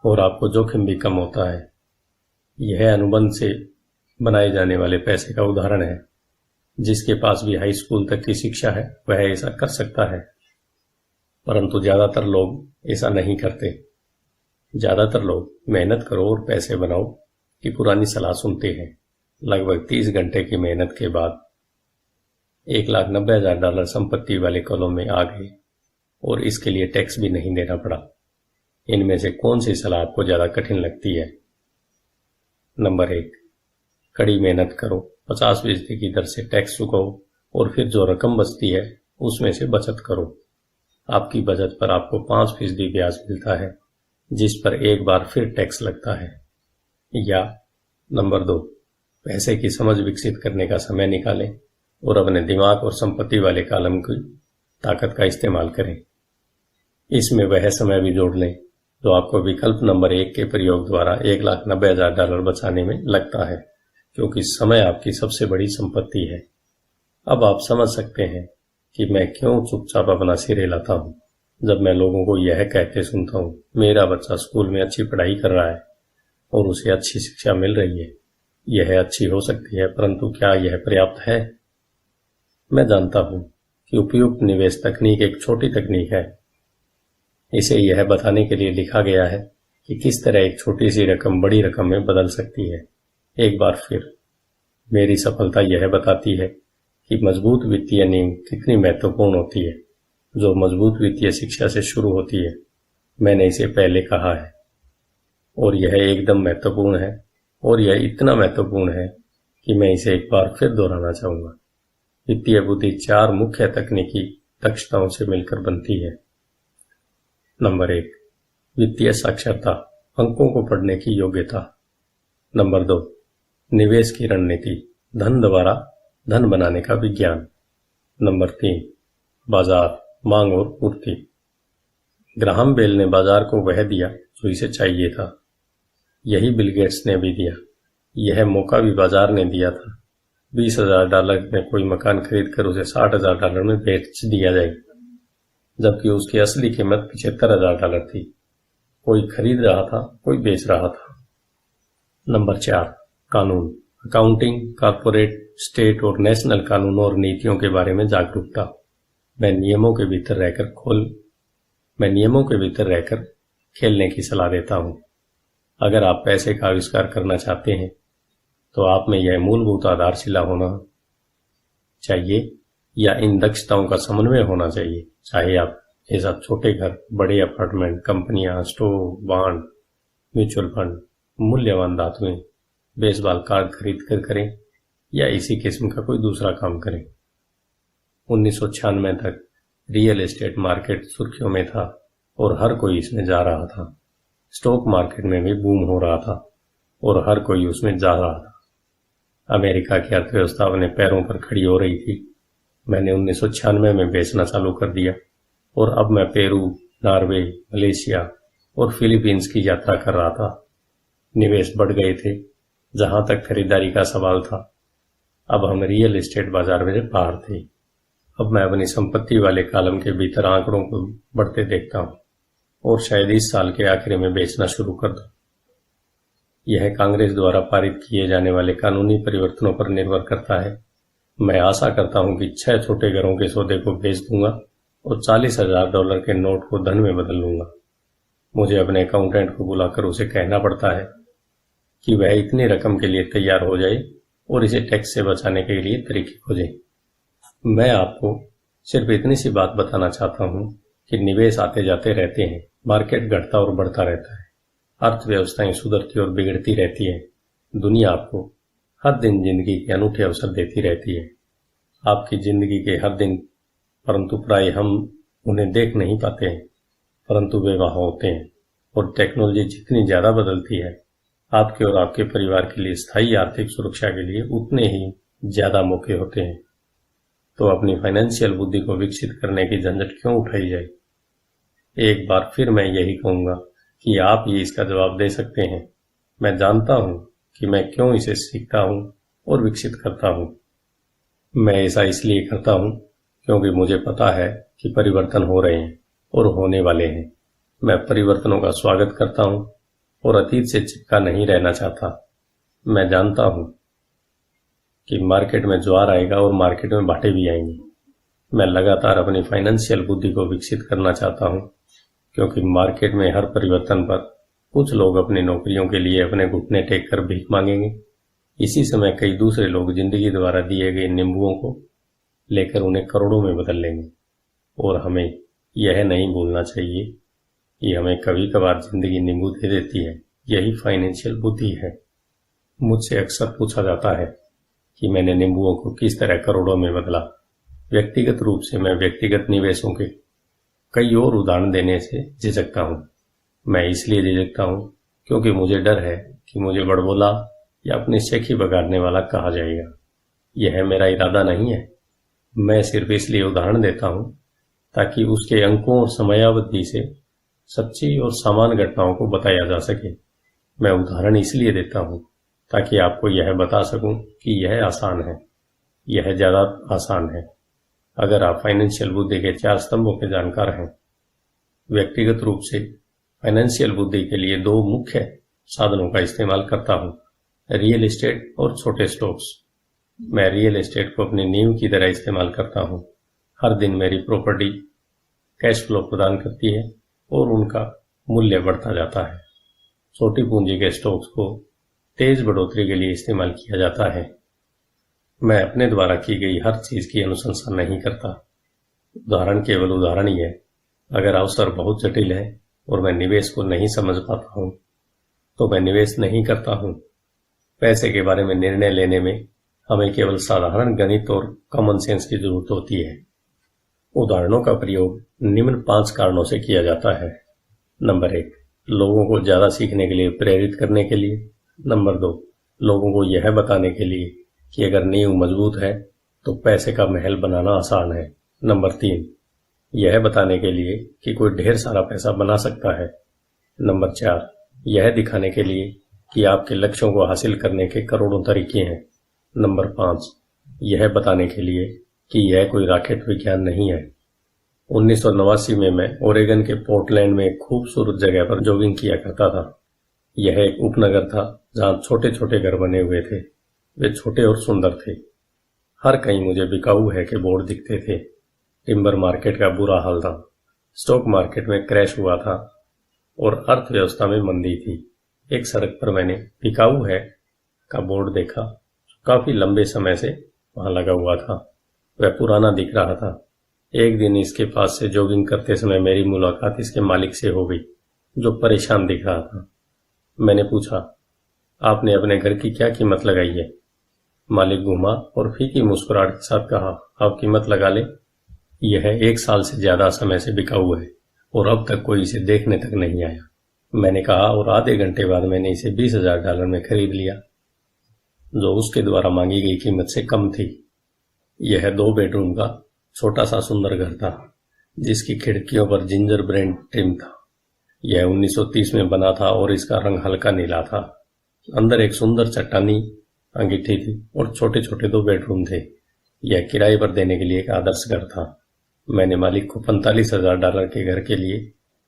और आपको जोखिम भी कम होता है। यह अनुबंध से बनाए जाने वाले पैसे का उदाहरण है। जिसके पास भी हाई स्कूल तक की शिक्षा है वह ऐसा कर सकता है, परंतु ज्यादातर लोग ऐसा नहीं करते। ज्यादातर लोग मेहनत करो और पैसे बनाओ की पुरानी सलाह सुनते हैं। लगभग 30 घंटे की मेहनत के बाद $1,90,000 संपत्ति वाले कॉलम में आ गए और इसके लिए टैक्स भी नहीं देना पड़ा। इनमें से कौन सी सलाह आपको ज्यादा कठिन लगती है? नंबर 1, कड़ी मेहनत करो, 50% की दर से टैक्स चुकाओ और फिर जो रकम बचती है उसमें से बचत करो। आपकी बचत पर आपको 5% ब्याज मिलता है, जिस पर एक बार फिर टैक्स लगता है। या नंबर 2, पैसे की समझ विकसित करने का समय निकालें और अपने दिमाग और संपत्ति वाले कॉलम की ताकत का इस्तेमाल करें। इसमें वह समय भी जोड़ लें जो आपको विकल्प नंबर 1 के प्रयोग द्वारा $1,90,000 बचाने में लगता है, क्योंकि समय आपकी सबसे बड़ी संपत्ति है। अब आप समझ सकते हैं कि मैं क्यों चुपचाप अपना सिर हिलाता हूं जब मैं लोगों को यह कहते सुनता हूं, मेरा बच्चा स्कूल में अच्छी पढ़ाई कर रहा है और उसे अच्छी शिक्षा मिल रही है। यह अच्छी हो सकती है, परंतु क्या यह पर्याप्त है? मैं जानता हूं कि उपयुक्त निवेश तकनीक एक छोटी तकनीक है। इसे यह बताने के लिए लिखा गया है कि किस तरह एक छोटी सी रकम बड़ी रकम में बदल सकती है। एक बार फिर मेरी सफलता यह बताती है कि मजबूत वित्तीय नींव कितनी महत्वपूर्ण होती है, जो मजबूत वित्तीय शिक्षा से शुरू होती है। मैंने इसे पहले कहा है और यह एकदम महत्वपूर्ण है, और यह इतना महत्वपूर्ण है कि मैं इसे एक बार फिर दोहराना चाहूंगा। वित्तीय बुद्धि 4 मुख्य तकनीकी दक्षताओं से मिलकर बनती है। नंबर 1, वित्तीय साक्षरता, अंकों को पढ़ने की योग्यता। नंबर 2, निवेश की रणनीति, धन द्वारा धन बनाने का विज्ञान। नंबर 3, बाजार, मांग और पूर्ति। ग्राहम बेल ने बाजार को वह दिया जो इसे चाहिए था। यही बिल गेट्स ने भी दिया। यह मौका भी बाजार ने दिया था। $20,000 में कोई मकान खरीद कर उसे $60,000 में बेच दिया जाए, जबकि उसकी असली कीमत $75,000 थी। कोई खरीद रहा था, कोई बेच रहा था। नंबर 4, कानून, अकाउंटिंग, कॉर्पोरेट, स्टेट और नेशनल कानूनों और नीतियों के बारे में जागरूकता। मैं नियमों के भीतर रहकर खेलने की सलाह देता हूं। अगर आप पैसे का आविष्कार करना चाहते हैं तो आप में यह मूलभूत आधारशिला होना चाहिए या इन दक्षताओं का समन्वय होना चाहिए। चाहे आप ऐसा छोटे घर, बड़े अपार्टमेंट, कंपनियां, स्टोव, बॉन्ड, म्यूचुअल फंड, मूल्यवान धातुएं, बेसबॉल कार्ड खरीद कर करें या इसी किस्म का कोई दूसरा काम करें। 1996 तक रियल एस्टेट मार्केट सुर्खियों में था और हर कोई इसमें जा रहा था। स्टॉक मार्केट में भी बूम हो रहा था और हर कोई उसमें जा रहा था। अमेरिका की अर्थव्यवस्था अपने पैरों पर खड़ी हो रही थी। मैंने 1996 में बेचना चालू कर दिया और अब मैं पेरू, नॉर्वे, मलेशिया और फिलीपींस की यात्रा कर रहा था। निवेश बढ़ गए थे जहां तक खरीदारी का सवाल था। अब हम रियल एस्टेट बाजार में बाहर थे। अब मैं अपनी संपत्ति वाले कॉलम के भीतर आंकड़ों को बढ़ते देखता हूं और शायद इस साल के आखिर में बेचना शुरू कर दूं। यह कांग्रेस द्वारा पारित किए जाने वाले कानूनी परिवर्तनों पर निर्भर करता है। मैं आशा करता हूं कि 6 छोटे घरों के सौदे को बेच दूंगा और $40,000 के नोट को धन में बदल लूंगा। मुझे अपने अकाउंटेंट को बुलाकर उसे कहना पड़ता है कि वह इतनी रकम के लिए तैयार हो जाए और इसे टैक्स से बचाने के लिए तरीके खोजे। मैं आपको सिर्फ इतनी सी बात बताना चाहता हूं कि निवेश आते जाते रहते हैं, मार्केट घटता और बढ़ता रहता है, अर्थव्यवस्थाएं सुधरती और बिगड़ती रहती हैं। दुनिया आपको हर दिन जिंदगी के अनूठे अवसर देती रहती है, आपकी जिंदगी के हर दिन, परंतु प्राय हम उन्हें देख नहीं पाते हैं, परंतु वे वहां होते हैं। और टेक्नोलॉजी जितनी ज्यादा बदलती है, आपके और आपके परिवार के लिए स्थायी आर्थिक सुरक्षा के लिए उतने ही ज्यादा मौके होते हैं। तो अपनी फाइनेंशियल बुद्धि को विकसित करने की झंझट क्यों उठाई जाए। एक बार फिर मैं यही कहूंगा कि आप ही इसका जवाब दे सकते हैं। मैं जानता हूं कि मैं क्यों इसे सीखता हूं और विकसित करता हूं। मैं ऐसा इसलिए करता हूं क्योंकि मुझे पता है कि परिवर्तन हो रहे हैं और होने वाले हैं। मैं परिवर्तनों का स्वागत करता हूं और अतीत से चिपका नहीं रहना चाहता। मैं जानता हूं कि मार्केट में ज्वार आएगा और मार्केट में भाटे भी आएंगे। मैं लगातार अपनी फाइनेंशियल बुद्धि को विकसित करना चाहता हूं क्योंकि मार्केट में हर परिवर्तन पर कुछ लोग अपनी नौकरियों के लिए अपने घुटने टेक कर भीख मांगेंगे। इसी समय कई दूसरे लोग जिंदगी द्वारा दिए गए नींबुओं को लेकर उन्हें करोड़ों में बदल लेंगे। और हमें यह नहीं भूलना चाहिए कि हमें कभी कभार जिंदगी नींबू दे देती है। यही फाइनेंशियल बुद्धि है। मुझसे अक्सर पूछा जाता है कि मैंने नींबुओं को किस तरह करोड़ों में बदला। व्यक्तिगत रूप से मैं व्यक्तिगत निवेशों के कई और उदाहरण देने से झिझकता हूं। मैं इसलिए झिझकता हूं क्योंकि मुझे डर है कि मुझे बड़बोला या अपनी शेखी बगाड़ने वाला कहा जाएगा। यह मेरा इरादा नहीं है। मैं सिर्फ इसलिए उदाहरण देता हूं ताकि उसके अंकों और समयावधि से सच्ची और समान घटनाओं को बताया जा सके। मैं उदाहरण इसलिए देता हूं ताकि आपको यह बता सकूं कि यह आसान है, यह ज्यादा आसान है अगर आप फाइनेंशियल बुद्धि के 4 स्तंभों के जानकार हैं। व्यक्तिगत रूप से फाइनेंशियल बुद्धि के लिए 2 मुख्य साधनों का इस्तेमाल करता हूं, रियल एस्टेट और छोटे स्टॉक्स। मैं रियल एस्टेट को अपनी नींव की तरह इस्तेमाल करता हूं। हर दिन मेरी प्रॉपर्टी कैश फ्लो प्रदान करती है और उनका मूल्य बढ़ता जाता है। छोटी पूंजी के स्टॉक्स को तेज बढ़ोतरी के लिए इस्तेमाल किया जाता है। मैं अपने द्वारा की गई हर चीज की अनुशंसा नहीं करता। उदाहरण केवल उदाहरण ही है। अगर अवसर बहुत जटिल है और मैं निवेश को नहीं समझ पाता हूं तो मैं निवेश नहीं करता हूं। पैसे के बारे में निर्णय लेने में हमें केवल साधारण गणित और कॉमन सेंस की जरूरत होती है। उदाहरणों का प्रयोग निम्न 5 कारणों से किया जाता है। नंबर 1, लोगों को ज्यादा सीखने के लिए प्रेरित करने के लिए। नंबर 2, लोगों को यह बताने के लिए कि अगर नींव मजबूत है तो पैसे का महल बनाना आसान है। नंबर 3, यह बताने के लिए कि कोई ढेर सारा पैसा बना सकता है। नंबर 4, यह दिखाने के लिए कि आपके लक्ष्यों को हासिल करने के करोड़ों तरीके हैं। नंबर 5, यह बताने के लिए कि यह कोई रॉकेट विज्ञान नहीं है। 1989 में मैं ओरेगन के पोर्टलैंड में एक खूबसूरत जगह पर जॉगिंग किया करता था। यह एक उपनगर था जहां छोटे छोटे घर बने हुए थे। वे छोटे और सुंदर थे। हर कहीं मुझे बिकाऊ है के बोर्ड दिखते थे। टिम्बर मार्केट का बुरा हाल था। स्टॉक मार्केट में क्रैश हुआ था और अर्थव्यवस्था में मंदी थी। एक सड़क पर मैंने बिकाऊ है का बोर्ड देखा जो काफी लंबे समय से वहां लगा हुआ था। वह पुराना दिख रहा था। एक दिन इसके पास से जॉगिंग करते समय मेरी मुलाकात इसके मालिक से हो गई, जो परेशान दिख रहा था। मैंने पूछा, आपने अपने घर की क्या कीमत लगाई है? मालिक घूमा और फीकी मुस्कुराहट के साथ कहा, आप कीमत लगा ले। यह 1 साल से ज्यादा समय से बिकाऊ है और अब तक कोई इसे देखने तक नहीं आया। मैंने कहा और आधे घंटे बाद मैंने इसे $20,000 में खरीद लिया, जो उसके द्वारा मांगी गई कीमत से कम थी। यह 2 बेडरूम का छोटा सा सुंदर घर था जिसकी खिड़कियों पर जिंजर ब्रेड ट्रिम था। यह 1930 में बना था और इसका रंग हल्का नीला था। अंदर एक सुंदर चट्टानी अंगीठी थी और छोटे छोटे 2 बेडरूम थे। यह किराए पर देने के लिए एक आदर्श घर था। मैंने मालिक को $45,000 के घर के लिए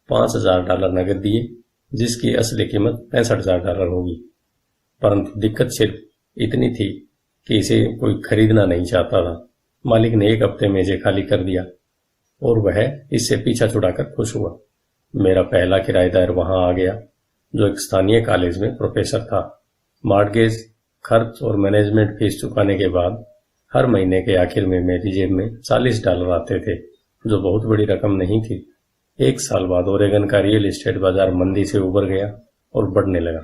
$5,000 नकद दिए, जिसकी असली कीमत $65,000 होगी। परंतु दिक्कत सिर्फ इतनी थी कि इसे कोई खरीदना नहीं चाहता था। मालिक ने 1 हफ्ते में इसे खाली कर दिया और वह इससे पीछा छुड़ाकर खुश हुआ। मेरा पहला किराएदार वहां आ गया, जो एक स्थानीय कॉलेज में प्रोफेसर था। मॉर्गेज, खर्च और मैनेजमेंट फीस चुकाने के बाद हर महीने के आखिर में मेरी जेब में $40 आते थे, जो बहुत बड़ी रकम नहीं थी। एक साल बाद ओरेगन का रियल एस्टेट बाजार मंदी से उबर गया और बढ़ने लगा।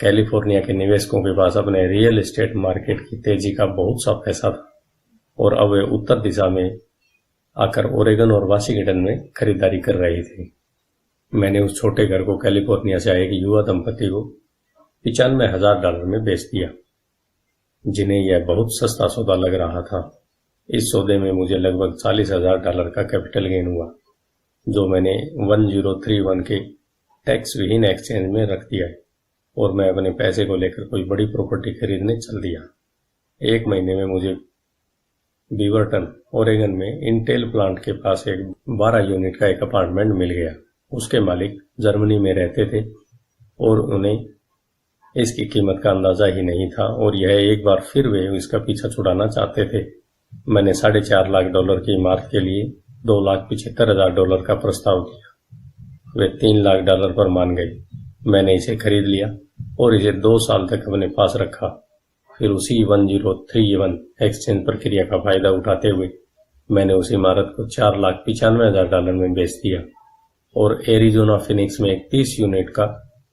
कैलिफोर्निया के निवेशकों के पास अपने रियल एस्टेट मार्केट की तेजी का बहुत सा पैसा था और अब वे उत्तर दिशा में आकर ओरेगन और वाशिंगटन में खरीदारी कर रहे थे। मैंने उस छोटे घर को कैलिफोर्निया से आए एक युवा दंपति को $95,000 में बेच दिया, जिन्हें यह बहुत सस्ता सौदा लग रहा था। इस सौदे में मुझे लगभग $40,000 का कैपिटल गेन हुआ, जो मैंने 1031 के टैक्स विहीन एक्सचेंज में रख दिया और मैं अपने पैसे को लेकर कोई बड़ी प्रॉपर्टी खरीदने चल दिया। एक महीने में मुझे बीवरटन ओरेगन में इंटेल प्लांट के पास एक 12 यूनिट का एक अपार्टमेंट मिल गया। उसके मालिक जर्मनी में रहते थे और उन्हें इसकी कीमत का अंदाजा ही नहीं था और यह एक बार फिर वे इसका पीछा छुड़ाना चाहते थे। मैंने $4.5 लाख की इमारत के लिए $2,75,000 का प्रस्ताव किया। वे $3 लाख पर मान गए। मैंने इसे खरीद लिया और इसे 2 साल तक अपने पास रखा। फिर उसी 1031 एक्सचेंज प्रक्रिया का फायदा उठाते हुए मैंने उस इमारत को $4,95,000 में बेच दिया और एरिजोना फिनिक्स में एक 30 यूनिट का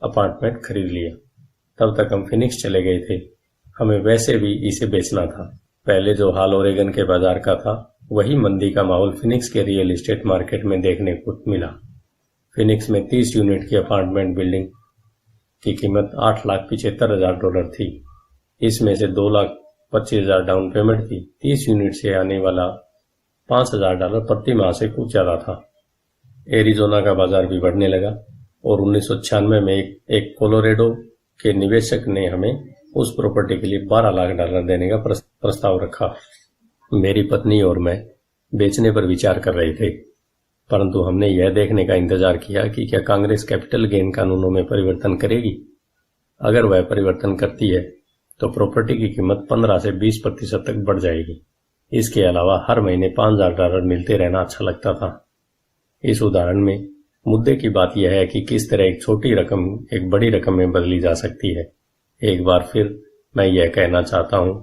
अपार्टमेंट खरीद लिया। तब तक हम फिनिक्स चले गए थे। हमें वैसे भी इसे बेचना था। पहले जो हाल ओरेगन के बाजार का था, वही मंदी का माहौल फिनिक्स के रियल एस्टेट मार्केट में देखने को मिला। फिनिक्स में 30 यूनिट की अपार्टमेंट बिल्डिंग की कीमत $8,75,000 थी। इसमें से $2,25,000 डाउन पेमेंट थी। 30 यूनिट से आने वाला $5,000 प्रति माह से कुछ ज्यादा था। एरिजोना का बाजार भी बढ़ने लगा और 1996 में एक कोलोरेडो के निवेशक ने हमें उस प्रॉपर्टी के लिए $12 लाख देने का प्रस्ताव रखा। मेरी पत्नी और मैं बेचने पर विचार कर रहे थे, परंतु हमने यह देखने का इंतजार किया कि क्या कांग्रेस कैपिटल गेन कानूनों में परिवर्तन करेगी। अगर वह परिवर्तन करती है तो प्रॉपर्टी की कीमत 15 से 20% तक बढ़ जाएगी। इसके अलावा हर महीने $5,000 मिलते रहना अच्छा लगता था। इस उदाहरण में मुद्दे की बात यह है कि किस तरह एक छोटी रकम एक बड़ी रकम में बदली जा सकती है। एक बार फिर मैं यह कहना चाहता हूं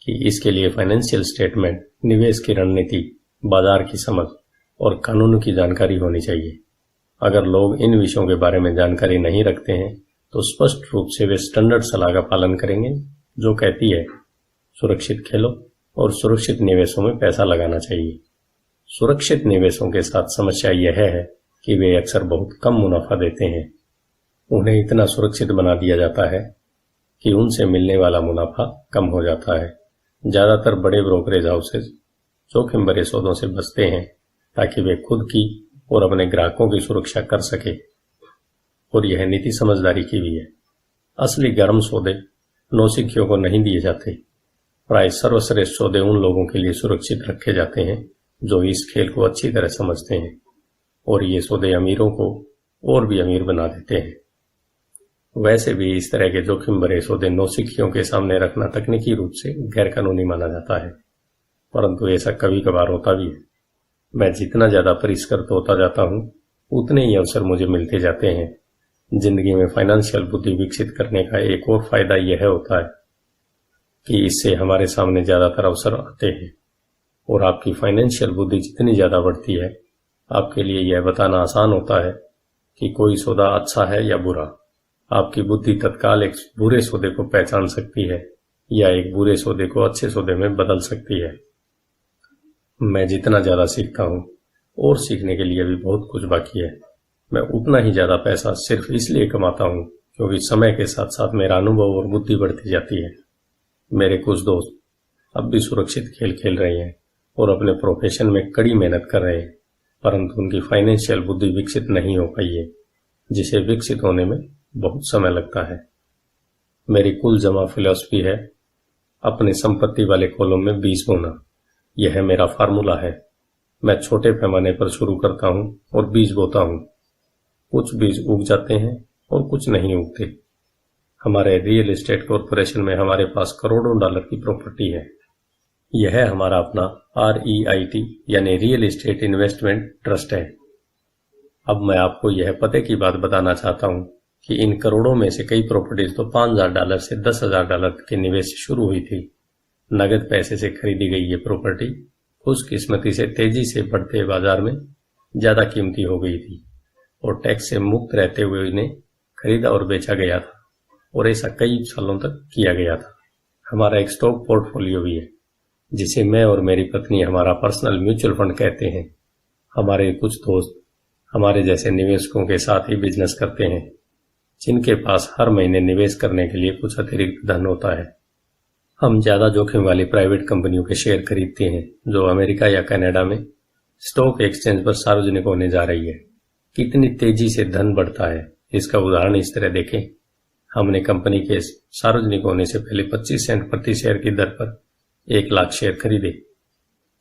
कि इसके लिए फाइनेंशियल स्टेटमेंट, निवेश की रणनीति, बाजार की समझ और कानून की जानकारी होनी चाहिए। अगर लोग इन विषयों के बारे में जानकारी नहीं रखते हैं तो स्पष्ट रूप से वे स्टैंडर्ड सलाह का पालन करेंगे, जो कहती है सुरक्षित खेलो और सुरक्षित निवेशों में पैसा लगाना चाहिए। सुरक्षित निवेशों के साथ समस्या यह है कि वे अक्सर बहुत कम मुनाफा देते हैं। उन्हें इतना सुरक्षित बना दिया जाता है कि उनसे मिलने वाला मुनाफा कम हो जाता है। ज्यादातर बड़े ब्रोकरेज हाउसेज जोखिम भरे सौदों से बचते हैं ताकि वे खुद की और अपने ग्राहकों की सुरक्षा कर सके, और यह नीति समझदारी की भी है। असली गर्म सौदे नौसिखियों को नहीं दिए जाते। प्राय सर्वश्रेष्ठ सौदे उन लोगों के लिए सुरक्षित रखे जाते हैं जो इस खेल को अच्छी तरह समझते हैं, और ये सौदे अमीरों को और भी अमीर बना देते हैं। वैसे भी इस तरह के जोखिम भरे सौदे नौसिखियों के सामने रखना तकनीकी रूप से गैरकानूनी माना जाता है, परंतु ऐसा कभी कभार होता भी है। मैं जितना ज्यादा परिष्कृत होता जाता हूं, उतने ही अवसर मुझे मिलते जाते हैं। जिंदगी में फाइनेंशियल बुद्धि विकसित करने का एक और फायदा यह होता है कि इससे हमारे सामने ज्यादातर अवसर आते हैं, और आपकी फाइनेंशियल बुद्धि जितनी ज्यादा बढ़ती है, आपके लिए यह बताना आसान होता है कि कोई सौदा अच्छा है या बुरा। आपकी बुद्धि तत्काल एक बुरे सौदे को पहचान सकती है या एक बुरे सौदे को अच्छे सौदे में बदल सकती है। मैं जितना ज्यादा सीखता हूं, और सीखने के लिए भी बहुत कुछ बाकी है। मैं उतना ही ज्यादा पैसा सिर्फ इसलिए कमाता हूं क्योंकि समय के साथ साथ मेरा अनुभव और बुद्धि बढ़ती जाती है। मेरे कुछ दोस्त अब भी सुरक्षित खेल खेल रहे हैं और अपने प्रोफेशन में कड़ी मेहनत कर रहे हैं, परंतु उनकी फाइनेंशियल बुद्धि विकसित नहीं हो पाई है, जिसे विकसित होने में बहुत समय लगता है। मेरी कुल जमा फिलॉसफी है अपने संपत्ति वाले कॉलम में बीज बोना। यह मेरा फार्मूला है। मैं छोटे पैमाने पर शुरू करता हूं और बीज बोता हूं। कुछ बीज उग जाते हैं और कुछ नहीं उगते। हमारे रियल एस्टेट कॉरपोरेशन में हमारे पास करोड़ों डॉलर की प्रॉपर्टी है। यह हमारा अपना REIT यानी रियल एस्टेट इन्वेस्टमेंट ट्रस्ट है। अब मैं आपको यह पते की बात बताना चाहता हूं कि इन करोड़ों में से कई प्रॉपर्टीज तो $5,000 से $10,000 के निवेश से शुरू हुई थी। नगद पैसे से खरीदी गई ये प्रॉपर्टी खुशकिस्मती से तेजी से बढ़ते बाजार में ज्यादा कीमती हो गई थी और टैक्स से मुक्त रहते हुए इन्हें खरीदा और बेचा गया था, और ऐसा कई सालों तक किया गया था। हमारा एक स्टॉक पोर्टफोलियो भी है, जिसे मैं और मेरी पत्नी हमारा पर्सनल म्यूचुअल फंड कहते हैं। हमारे कुछ दोस्त हमारे जैसे निवेशकों के साथ ही बिजनेस करते हैं, जिनके पास हर महीने निवेश करने के लिए कुछ अतिरिक्त धन होता है। हम ज्यादा जोखिम वाली प्राइवेट कंपनियों के शेयर खरीदते हैं, जो अमेरिका या कनाडा में स्टॉक एक्सचेंज पर सार्वजनिक होने जा रही है। कितनी तेजी से धन बढ़ता है, इसका उदाहरण इस तरह देखें। हमने कंपनी के सार्वजनिक होने से पहले 25 सेंट प्रति शेयर की दर पर 1 लाख शेयर खरीदे।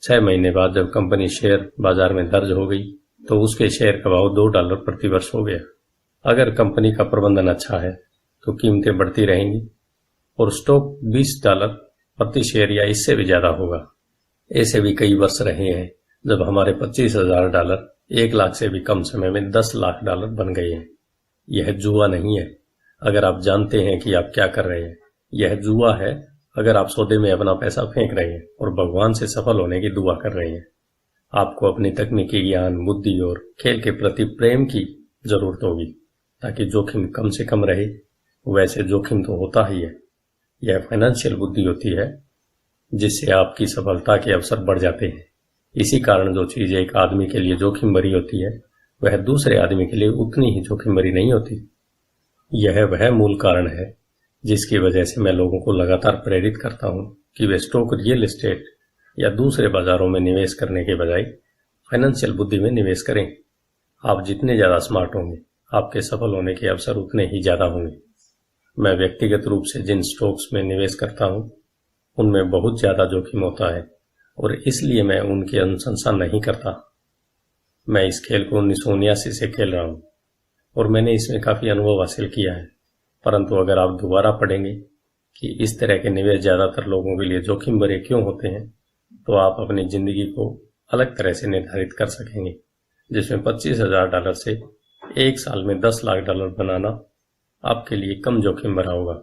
6 महीने बाद जब कंपनी शेयर बाजार में दर्ज हो गई तो उसके शेयर का भाव $2 प्रति वर्ष हो गया। अगर कंपनी का प्रबंधन अच्छा है तो कीमतें बढ़ती रहेंगी और स्टॉक $20 प्रति शेयर या इससे भी ज्यादा होगा। ऐसे भी कई वर्ष रहे हैं जब हमारे $25,000 1 लाख से भी कम समय में $10 लाख बन गए हैं। यह जुआ नहीं है अगर आप जानते हैं कि आप क्या कर रहे हैं। यह जुआ है अगर आप सौदे में अपना पैसा फेंक रहे हैं और भगवान से सफल होने की दुआ कर रहे हैं। आपको अपनी तकनीकी ज्ञान, बुद्धि और खेल के प्रति प्रेम की जरूरत होगी ताकि जोखिम कम से कम रहे। वैसे जोखिम तो होता ही है। यह फाइनेंशियल बुद्धि होती है जिससे आपकी सफलता के अवसर बढ़ जाते हैं। इसी कारण जो चीज एक आदमी के लिए जोखिम भरी होती है वह दूसरे आदमी के लिए उतनी ही जोखिम भरी नहीं होती। यह वह मूल कारण है जिसकी वजह से मैं लोगों को लगातार प्रेरित करता हूं कि वे स्टॉक, रियल एस्टेट या दूसरे बाजारों में निवेश करने के बजाय फाइनेंशियल बुद्धि में निवेश करें। आप जितने ज्यादा स्मार्ट होंगे, आपके सफल होने के अवसर उतने ही ज्यादा होंगे। मैं व्यक्तिगत रूप से जिन स्टॉक्स में निवेश करता हूं उनमें बहुत ज्यादा जोखिम होता है और इसलिए मैं उनकी अनुशंसा नहीं करता। मैं इस खेल को 1979 से खेल रहा हूं और मैंने इसमें काफी अनुभव हासिल किया है। परंतु अगर आप दोबारा पढ़ेंगे कि इस तरह के निवेश ज्यादातर लोगों के लिए जोखिम भरे क्यों होते हैं, तो आप अपनी जिंदगी को अलग तरह से निर्धारित कर सकेंगे, जिसमें $25,000 से 1 साल में $10 लाख बनाना आपके लिए कम जोखिम भरा होगा।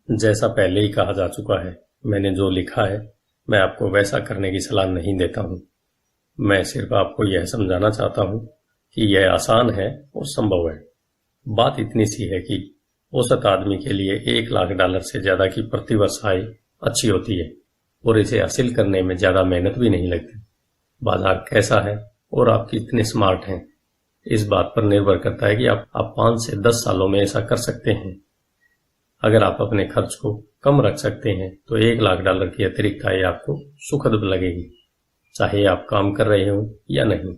जैसा पहले ही कहा जा चुका है, मैंने जो लिखा है मैं आपको वैसा करने की सलाह नहीं देता हूं। मैं सिर्फ आपको यह समझाना चाहता हूं कि यह आसान है और संभव है। बात इतनी सी है कि औसत आदमी के लिए $1 लाख से ज्यादा की प्रतिवर्ष आय अच्छी होती है और इसे हासिल करने में ज्यादा मेहनत भी नहीं लगती। बाजार कैसा है और आप कितने स्मार्ट हैं, इस बात पर निर्भर करता है कि आप 5 से 10 सालों में ऐसा कर सकते हैं। अगर आप अपने खर्च को कम रख सकते हैं तो $1 लाख की अतिरिक्त आय आपको सुखद लगेगी, चाहे आप काम कर रहे हो या नहीं।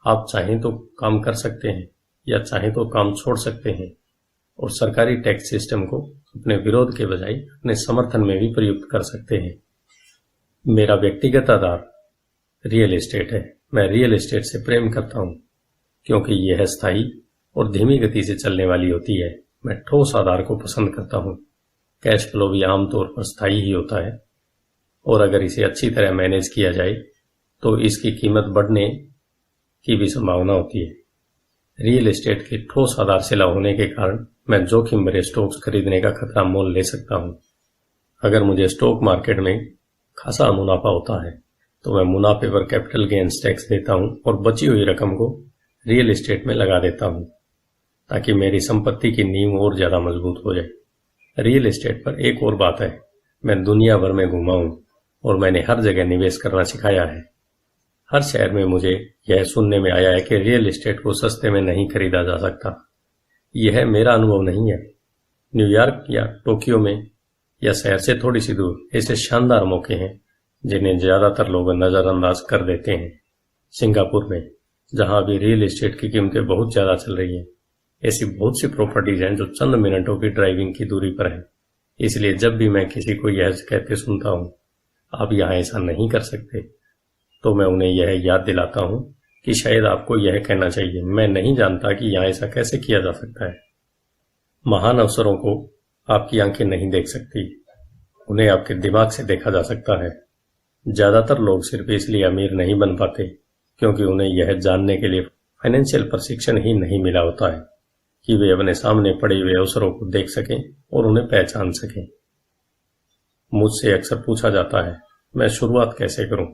आप चाहें तो काम कर सकते हैं या चाहें तो काम छोड़ सकते हैं और सरकारी टैक्स सिस्टम को अपने विरोध के बजाय अपने समर्थन में भी प्रयुक्त कर सकते हैं। मेरा व्यक्तिगत आधार रियल एस्टेट है। मैं रियल एस्टेट से प्रेम करता हूं क्योंकि यह स्थायी और धीमी गति से चलने वाली होती है। मैं ठोस आधार को पसंद करता हूं। कैश फ्लो भी आमतौर पर स्थायी ही होता है और अगर इसे अच्छी तरह मैनेज किया जाए तो इसकी कीमत बढ़ने की भी संभावना होती है। रियल एस्टेट के ठोस आधारशिला होने के कारण मैं जोखिम भरे स्टॉक्स खरीदने का खतरा मोल ले सकता हूं। अगर मुझे स्टॉक मार्केट में खासा मुनाफा होता है तो मैं मुनाफे पर कैपिटल गेन्स टैक्स देता हूं और बची हुई रकम को रियल एस्टेट में लगा देता हूं ताकि मेरी संपत्ति की नींव और ज्यादा मजबूत हो जाए। रियल एस्टेट पर एक और बात है, मैं दुनिया भर में घूमा हूं और मैंने हर जगह निवेश करना सिखाया है। हर शहर में मुझे यह सुनने में आया है कि रियल एस्टेट को सस्ते में नहीं खरीदा जा सकता। यह मेरा अनुभव नहीं है। न्यूयॉर्क या टोक्यो में या शहर से थोड़ी सी दूर ऐसे शानदार मौके हैं जिन्हें ज्यादातर लोग नजरअंदाज कर देते हैं। सिंगापुर में, जहां अभी रियल एस्टेट की कीमतें बहुत ज्यादा चल रही हैं, ऐसी बहुत सी प्रॉपर्टीज हैं जो चंद मिनटों की ड्राइविंग की दूरी पर है। इसलिए जब भी मैं किसी को यह कहते सुनता हूं आप यहां ऐसा नहीं कर सकते, तो मैं उन्हें यह याद दिलाता हूं कि शायद आपको यह कहना चाहिए, मैं नहीं जानता कि यहां ऐसा कैसे किया जा सकता है। महान अवसरों को आपकी आंखें नहीं देख सकती, उन्हें आपके दिमाग से देखा जा सकता है। ज्यादातर लोग सिर्फ इसलिए अमीर नहीं बन पाते क्योंकि उन्हें यह जानने के लिए फाइनेंशियल प्रशिक्षण ही नहीं मिला होता है कि वे अपने सामने पड़े हुए अवसरों को देख सकें और उन्हें पहचान सकें। मुझसे अक्सर पूछा जाता है, मैं शुरुआत कैसे करूं?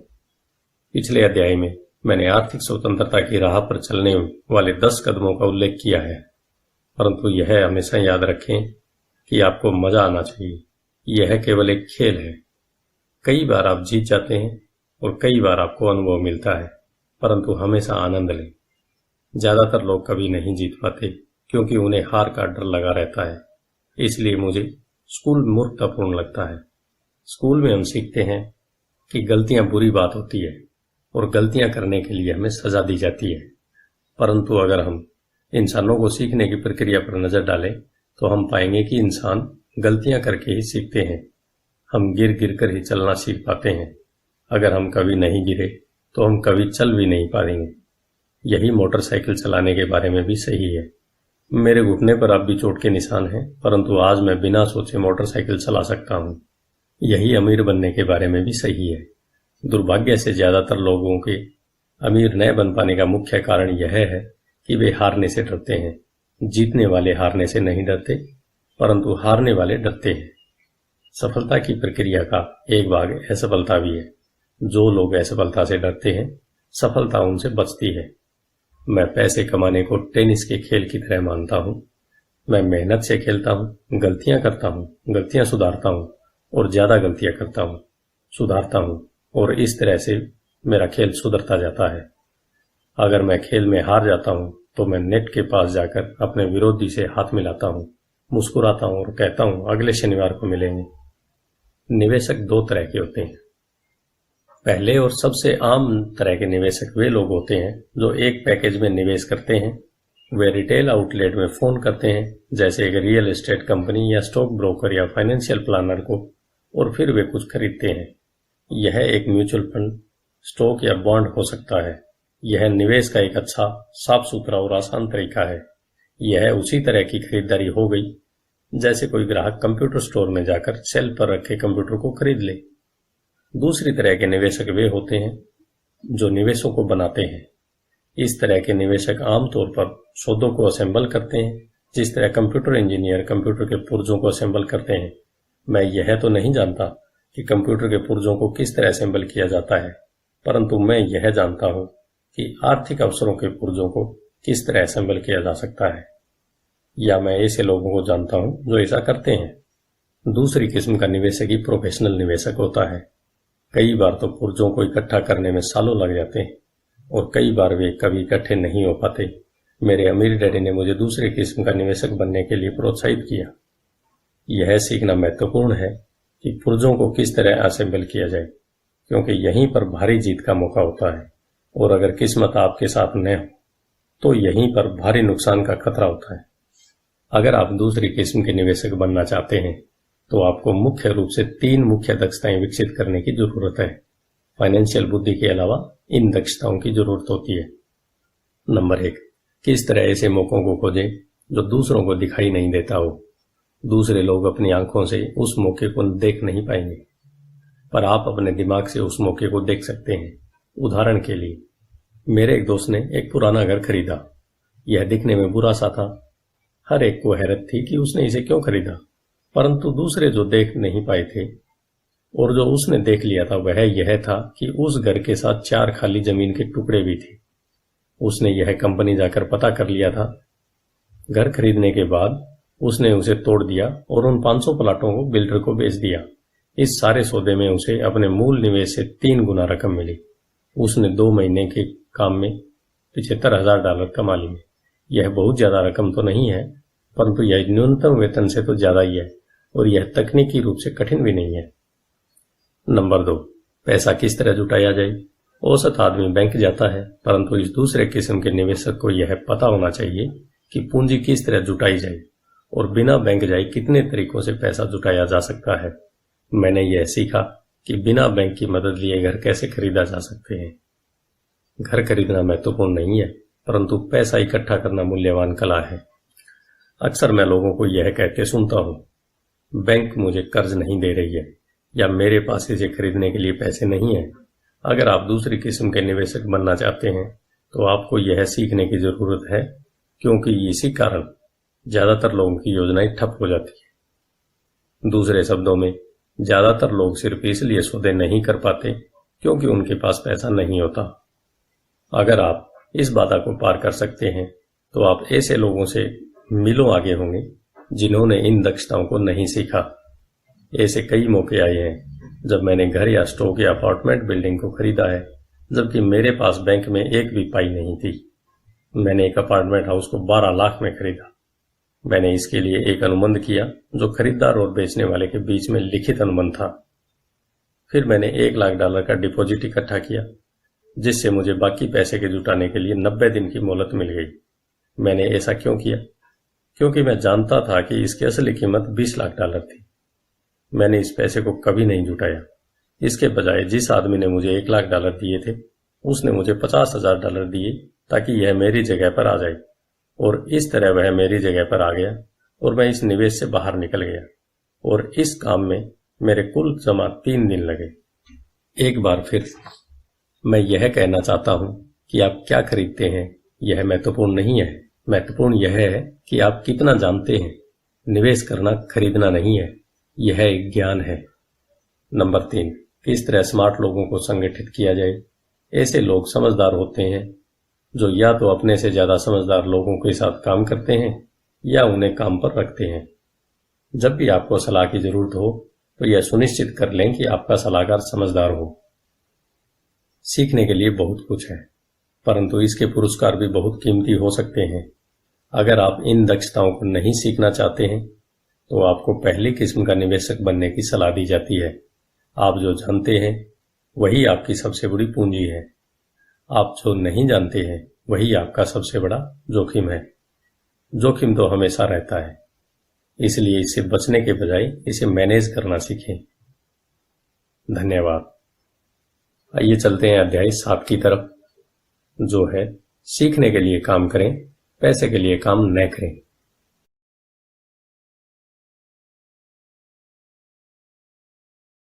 पिछले अध्याय में मैंने आर्थिक स्वतंत्रता की राह पर चलने वाले 10 कदमों का उल्लेख किया है, परंतु यह हमेशा याद रखें कि आपको मजा आना चाहिए। यह केवल एक खेल है। कई बार आप जीत जाते हैं और कई बार आपको अनुभव मिलता है, परंतु हमेशा आनंद लें। ज्यादातर लोग कभी नहीं जीत पाते क्योंकि उन्हें हार का डर लगा रहता है। इसलिए मुझे स्कूल मूर्खतापूर्ण लगता है। स्कूल में हम सीखते हैं कि गलतियां बुरी बात होती है और गलतियां करने के लिए हमें सजा दी जाती है, परंतु अगर हम इंसानों को सीखने की प्रक्रिया पर नजर डालें तो हम पाएंगे कि इंसान गलतियां करके ही सीखते हैं। हम गिर गिर कर ही चलना सीख पाते हैं। अगर हम कभी नहीं गिरे तो हम कभी चल भी नहीं पाएंगे। यही मोटरसाइकिल चलाने के बारे में भी सही है। मेरे घुटने पर अब भी चोट के निशान हैं, परंतु आज मैं बिना सोचे मोटरसाइकिल चला सकता हूँ। यही अमीर बनने के बारे में भी सही है। दुर्भाग्य से ज्यादातर लोगों के अमीर न बन पाने का मुख्य कारण यह है कि वे हारने से डरते हैं। जीतने वाले हारने से नहीं डरते, परंतु हारने वाले डरते हैं। सफलता की प्रक्रिया का एक भाग असफलता भी है। जो लोग असफलता से डरते हैं, सफलता उनसे बचती है। मैं पैसे कमाने को टेनिस के खेल की तरह मानता हूँ। मैं मेहनत से खेलता हूँ, गलतियां करता हूँ, गलतियां सुधारता हूँ और ज्यादा गलतियां करता हूँ, सुधारता हूँ, और इस तरह से मेरा खेल सुधरता जाता है। अगर मैं खेल में हार जाता हूँ तो मैं नेट के पास जाकर अपने विरोधी से हाथ मिलाता हूँ, मुस्कुराता हूँ और कहता हूँ अगले शनिवार को मिलेंगे। निवेशक दो तरह के होते हैं। पहले और सबसे आम तरह के निवेशक वे लोग होते हैं जो एक पैकेज में निवेश करते हैं। वे रिटेल आउटलेट में फोन करते हैं, जैसे एक रियल एस्टेट कंपनी या स्टॉक ब्रोकर या फाइनेंशियल प्लानर को, और फिर वे कुछ खरीदते हैं। यह एक म्यूचुअल फंड, स्टॉक या बॉन्ड हो सकता है। यह निवेश का एक अच्छा, साफ सुथरा और आसान तरीका है। यह उसी तरह की खरीदारी हो गई जैसे कोई ग्राहक कंप्यूटर स्टोर में जाकर शेल्फ पर रखे कंप्यूटर को खरीद ले। दूसरी तरह के निवेशक वे होते हैं जो निवेशों को बनाते हैं। इस तरह के निवेशक आमतौर पर सौदों को असेंबल करते हैं, जिस तरह कंप्यूटर इंजीनियर कंप्यूटर के पुर्जों को असेंबल करते हैं। मैं यह तो नहीं जानता कि कंप्यूटर के पुर्जों को किस तरह असेंबल किया जाता है, परंतु मैं यह जानता हूं कि आर्थिक अवसरों के पुर्जों को किस तरह असेंबल किया जा सकता है, या मैं ऐसे लोगों को जानता हूं जो ऐसा करते हैं। दूसरी किस्म का निवेशक ही प्रोफेशनल निवेशक होता है। कई बार तो पुर्जों को इकट्ठा करने में सालों लग जाते हैं और कई बार वे कभी इकट्ठे नहीं हो पाते। मेरे अमीर डैडी ने मुझे दूसरी किस्म का निवेशक बनने के लिए प्रोत्साहित किया। यह सीखना महत्वपूर्ण है कि पुर्जों को किस तरह असेंबल किया जाए, क्योंकि यहीं पर भारी जीत का मौका होता है, और अगर किस्मत आपके साथ न हो तो यहीं पर भारी नुकसान का खतरा होता है। अगर आप दूसरी किस्म के निवेशक बनना चाहते हैं तो आपको मुख्य रूप से 3 मुख्य दक्षताएं विकसित करने की जरूरत है। फाइनेंशियल बुद्धि के अलावा इन दक्षताओं की जरूरत होती है। नंबर 1, किस तरह ऐसे मौकों को खोजें जो दूसरों को दिखाई नहीं देता हो। दूसरे लोग अपनी आंखों से उस मौके को देख नहीं पाएंगे, पर आप अपने दिमाग से उस मौके को देख सकते हैं। उदाहरण के लिए, मेरे एक दोस्त ने एक पुराना घर खरीदा। यह दिखने में बुरा सा था। हर एक को हैरत थी कि उसने इसे क्यों खरीदा, परंतु दूसरे जो देख नहीं पाए थे और जो उसने देख लिया था वह यह था कि उस घर के साथ 4 खाली जमीन के टुकड़े भी थे। उसने यह कंपनी जाकर पता कर लिया था। घर खरीदने के बाद उसने उसे तोड़ दिया और उन 500 प्लाटों को बिल्डर को बेच दिया। इस सारे सौदे में उसे अपने मूल निवेश से 3 गुना रकम मिली। उसने 2 महीने के काम में $75,000 कमा लिए। यह बहुत ज्यादा रकम तो नहीं है, परंतु यह न्यूनतम वेतन से तो ज्यादा ही है, और यह तकनीकी रूप से कठिन भी नहीं है। नंबर 2, पैसा किस तरह जुटाया जाए। औसत आदमी बैंक जाता है, परंतु इस दूसरे किस्म के निवेशक को यह पता होना चाहिए कि पूंजी किस तरह जुटाई जाए और बिना बैंक जाए कितने तरीकों से पैसा जुटाया जा सकता है। मैंने यह सीखा कि बिना बैंक की मदद लिए घर कैसे खरीदा जा सकते हैं। घर खरीदना महत्वपूर्ण नहीं है, परंतु पैसा इकट्ठा करना मूल्यवान कला है। अक्सर मैं लोगों को यह कहते सुनता हूं, बैंक मुझे कर्ज नहीं दे रही है, या मेरे पास इसे खरीदने के लिए पैसे नहीं है। अगर आप दूसरी किस्म के निवेशक बनना चाहते हैं तो आपको यह सीखने की जरूरत है, क्योंकि इसी कारण ज्यादातर लोगों की योजनाएं ठप हो जाती है। दूसरे शब्दों में, ज्यादातर लोग सिर्फ इसलिए सौदे नहीं कर पाते क्योंकि उनके पास पैसा नहीं होता। अगर आप इस बाधा को पार कर सकते हैं तो आप ऐसे लोगों से मीलों आगे होंगे जिन्होंने इन दक्षताओं को नहीं सीखा। ऐसे कई मौके आए हैं जब मैंने घर या स्टॉक या अपार्टमेंट बिल्डिंग को खरीदा है, जबकि मेरे पास बैंक में एक भी पाई नहीं थी। मैंने एक अपार्टमेंट हाउस को 12 लाख में खरीदा। मैंने इसके लिए एक अनुबंध किया जो खरीदार और बेचने वाले के बीच में लिखित अनुबंध था। फिर मैंने $1 लाख का डिपॉजिट इकट्ठा किया, जिससे मुझे बाकी पैसे के जुटाने के लिए 90 दिन की मोहलत मिल गई। मैंने ऐसा क्यों किया? क्योंकि मैं जानता था कि इसकी असली कीमत $20 लाख थी। मैंने इस पैसे को कभी नहीं जुटाया। इसके बजाय जिस आदमी ने मुझे $1 लाख दिए थे, उसने मुझे $50,000 दिए ताकि यह मेरी जगह पर आ जाए, और इस तरह वह मेरी जगह पर आ गया और मैं इस निवेश से बाहर निकल गया, और इस काम में मेरे कुल जमा 3 दिन लगे। एक बार फिर मैं यह कहना चाहता हूं कि आप क्या खरीदते हैं यह महत्वपूर्ण नहीं है। महत्वपूर्ण यह है कि आप कितना जानते हैं। निवेश करना खरीदना नहीं है, यह एक ज्ञान है। नंबर 3, किस तरह स्मार्ट लोगों को संगठित किया जाए। ऐसे लोग समझदार होते हैं जो या तो अपने से ज्यादा समझदार लोगों के साथ काम करते हैं या उन्हें काम पर रखते हैं। जब भी आपको सलाह की जरूरत हो तो यह सुनिश्चित कर लें कि आपका सलाहकार समझदार हो। सीखने के लिए बहुत कुछ है, परंतु इसके पुरस्कार भी बहुत कीमती हो सकते हैं। अगर आप इन दक्षताओं को नहीं सीखना चाहते हैं तो आपको पहली किस्म का निवेशक बनने की सलाह दी जाती है। आप जो जानते हैं वही आपकी सबसे बड़ी पूंजी है। आप जो नहीं जानते हैं वही आपका सबसे बड़ा जोखिम है। जोखिम तो हमेशा रहता है, इसलिए इससे बचने के बजाय इसे मैनेज करना सीखें। धन्यवाद। आइए चलते हैं अध्याय 7 की तरफ, जो है सीखने के लिए काम करें, पैसे के लिए काम न करें।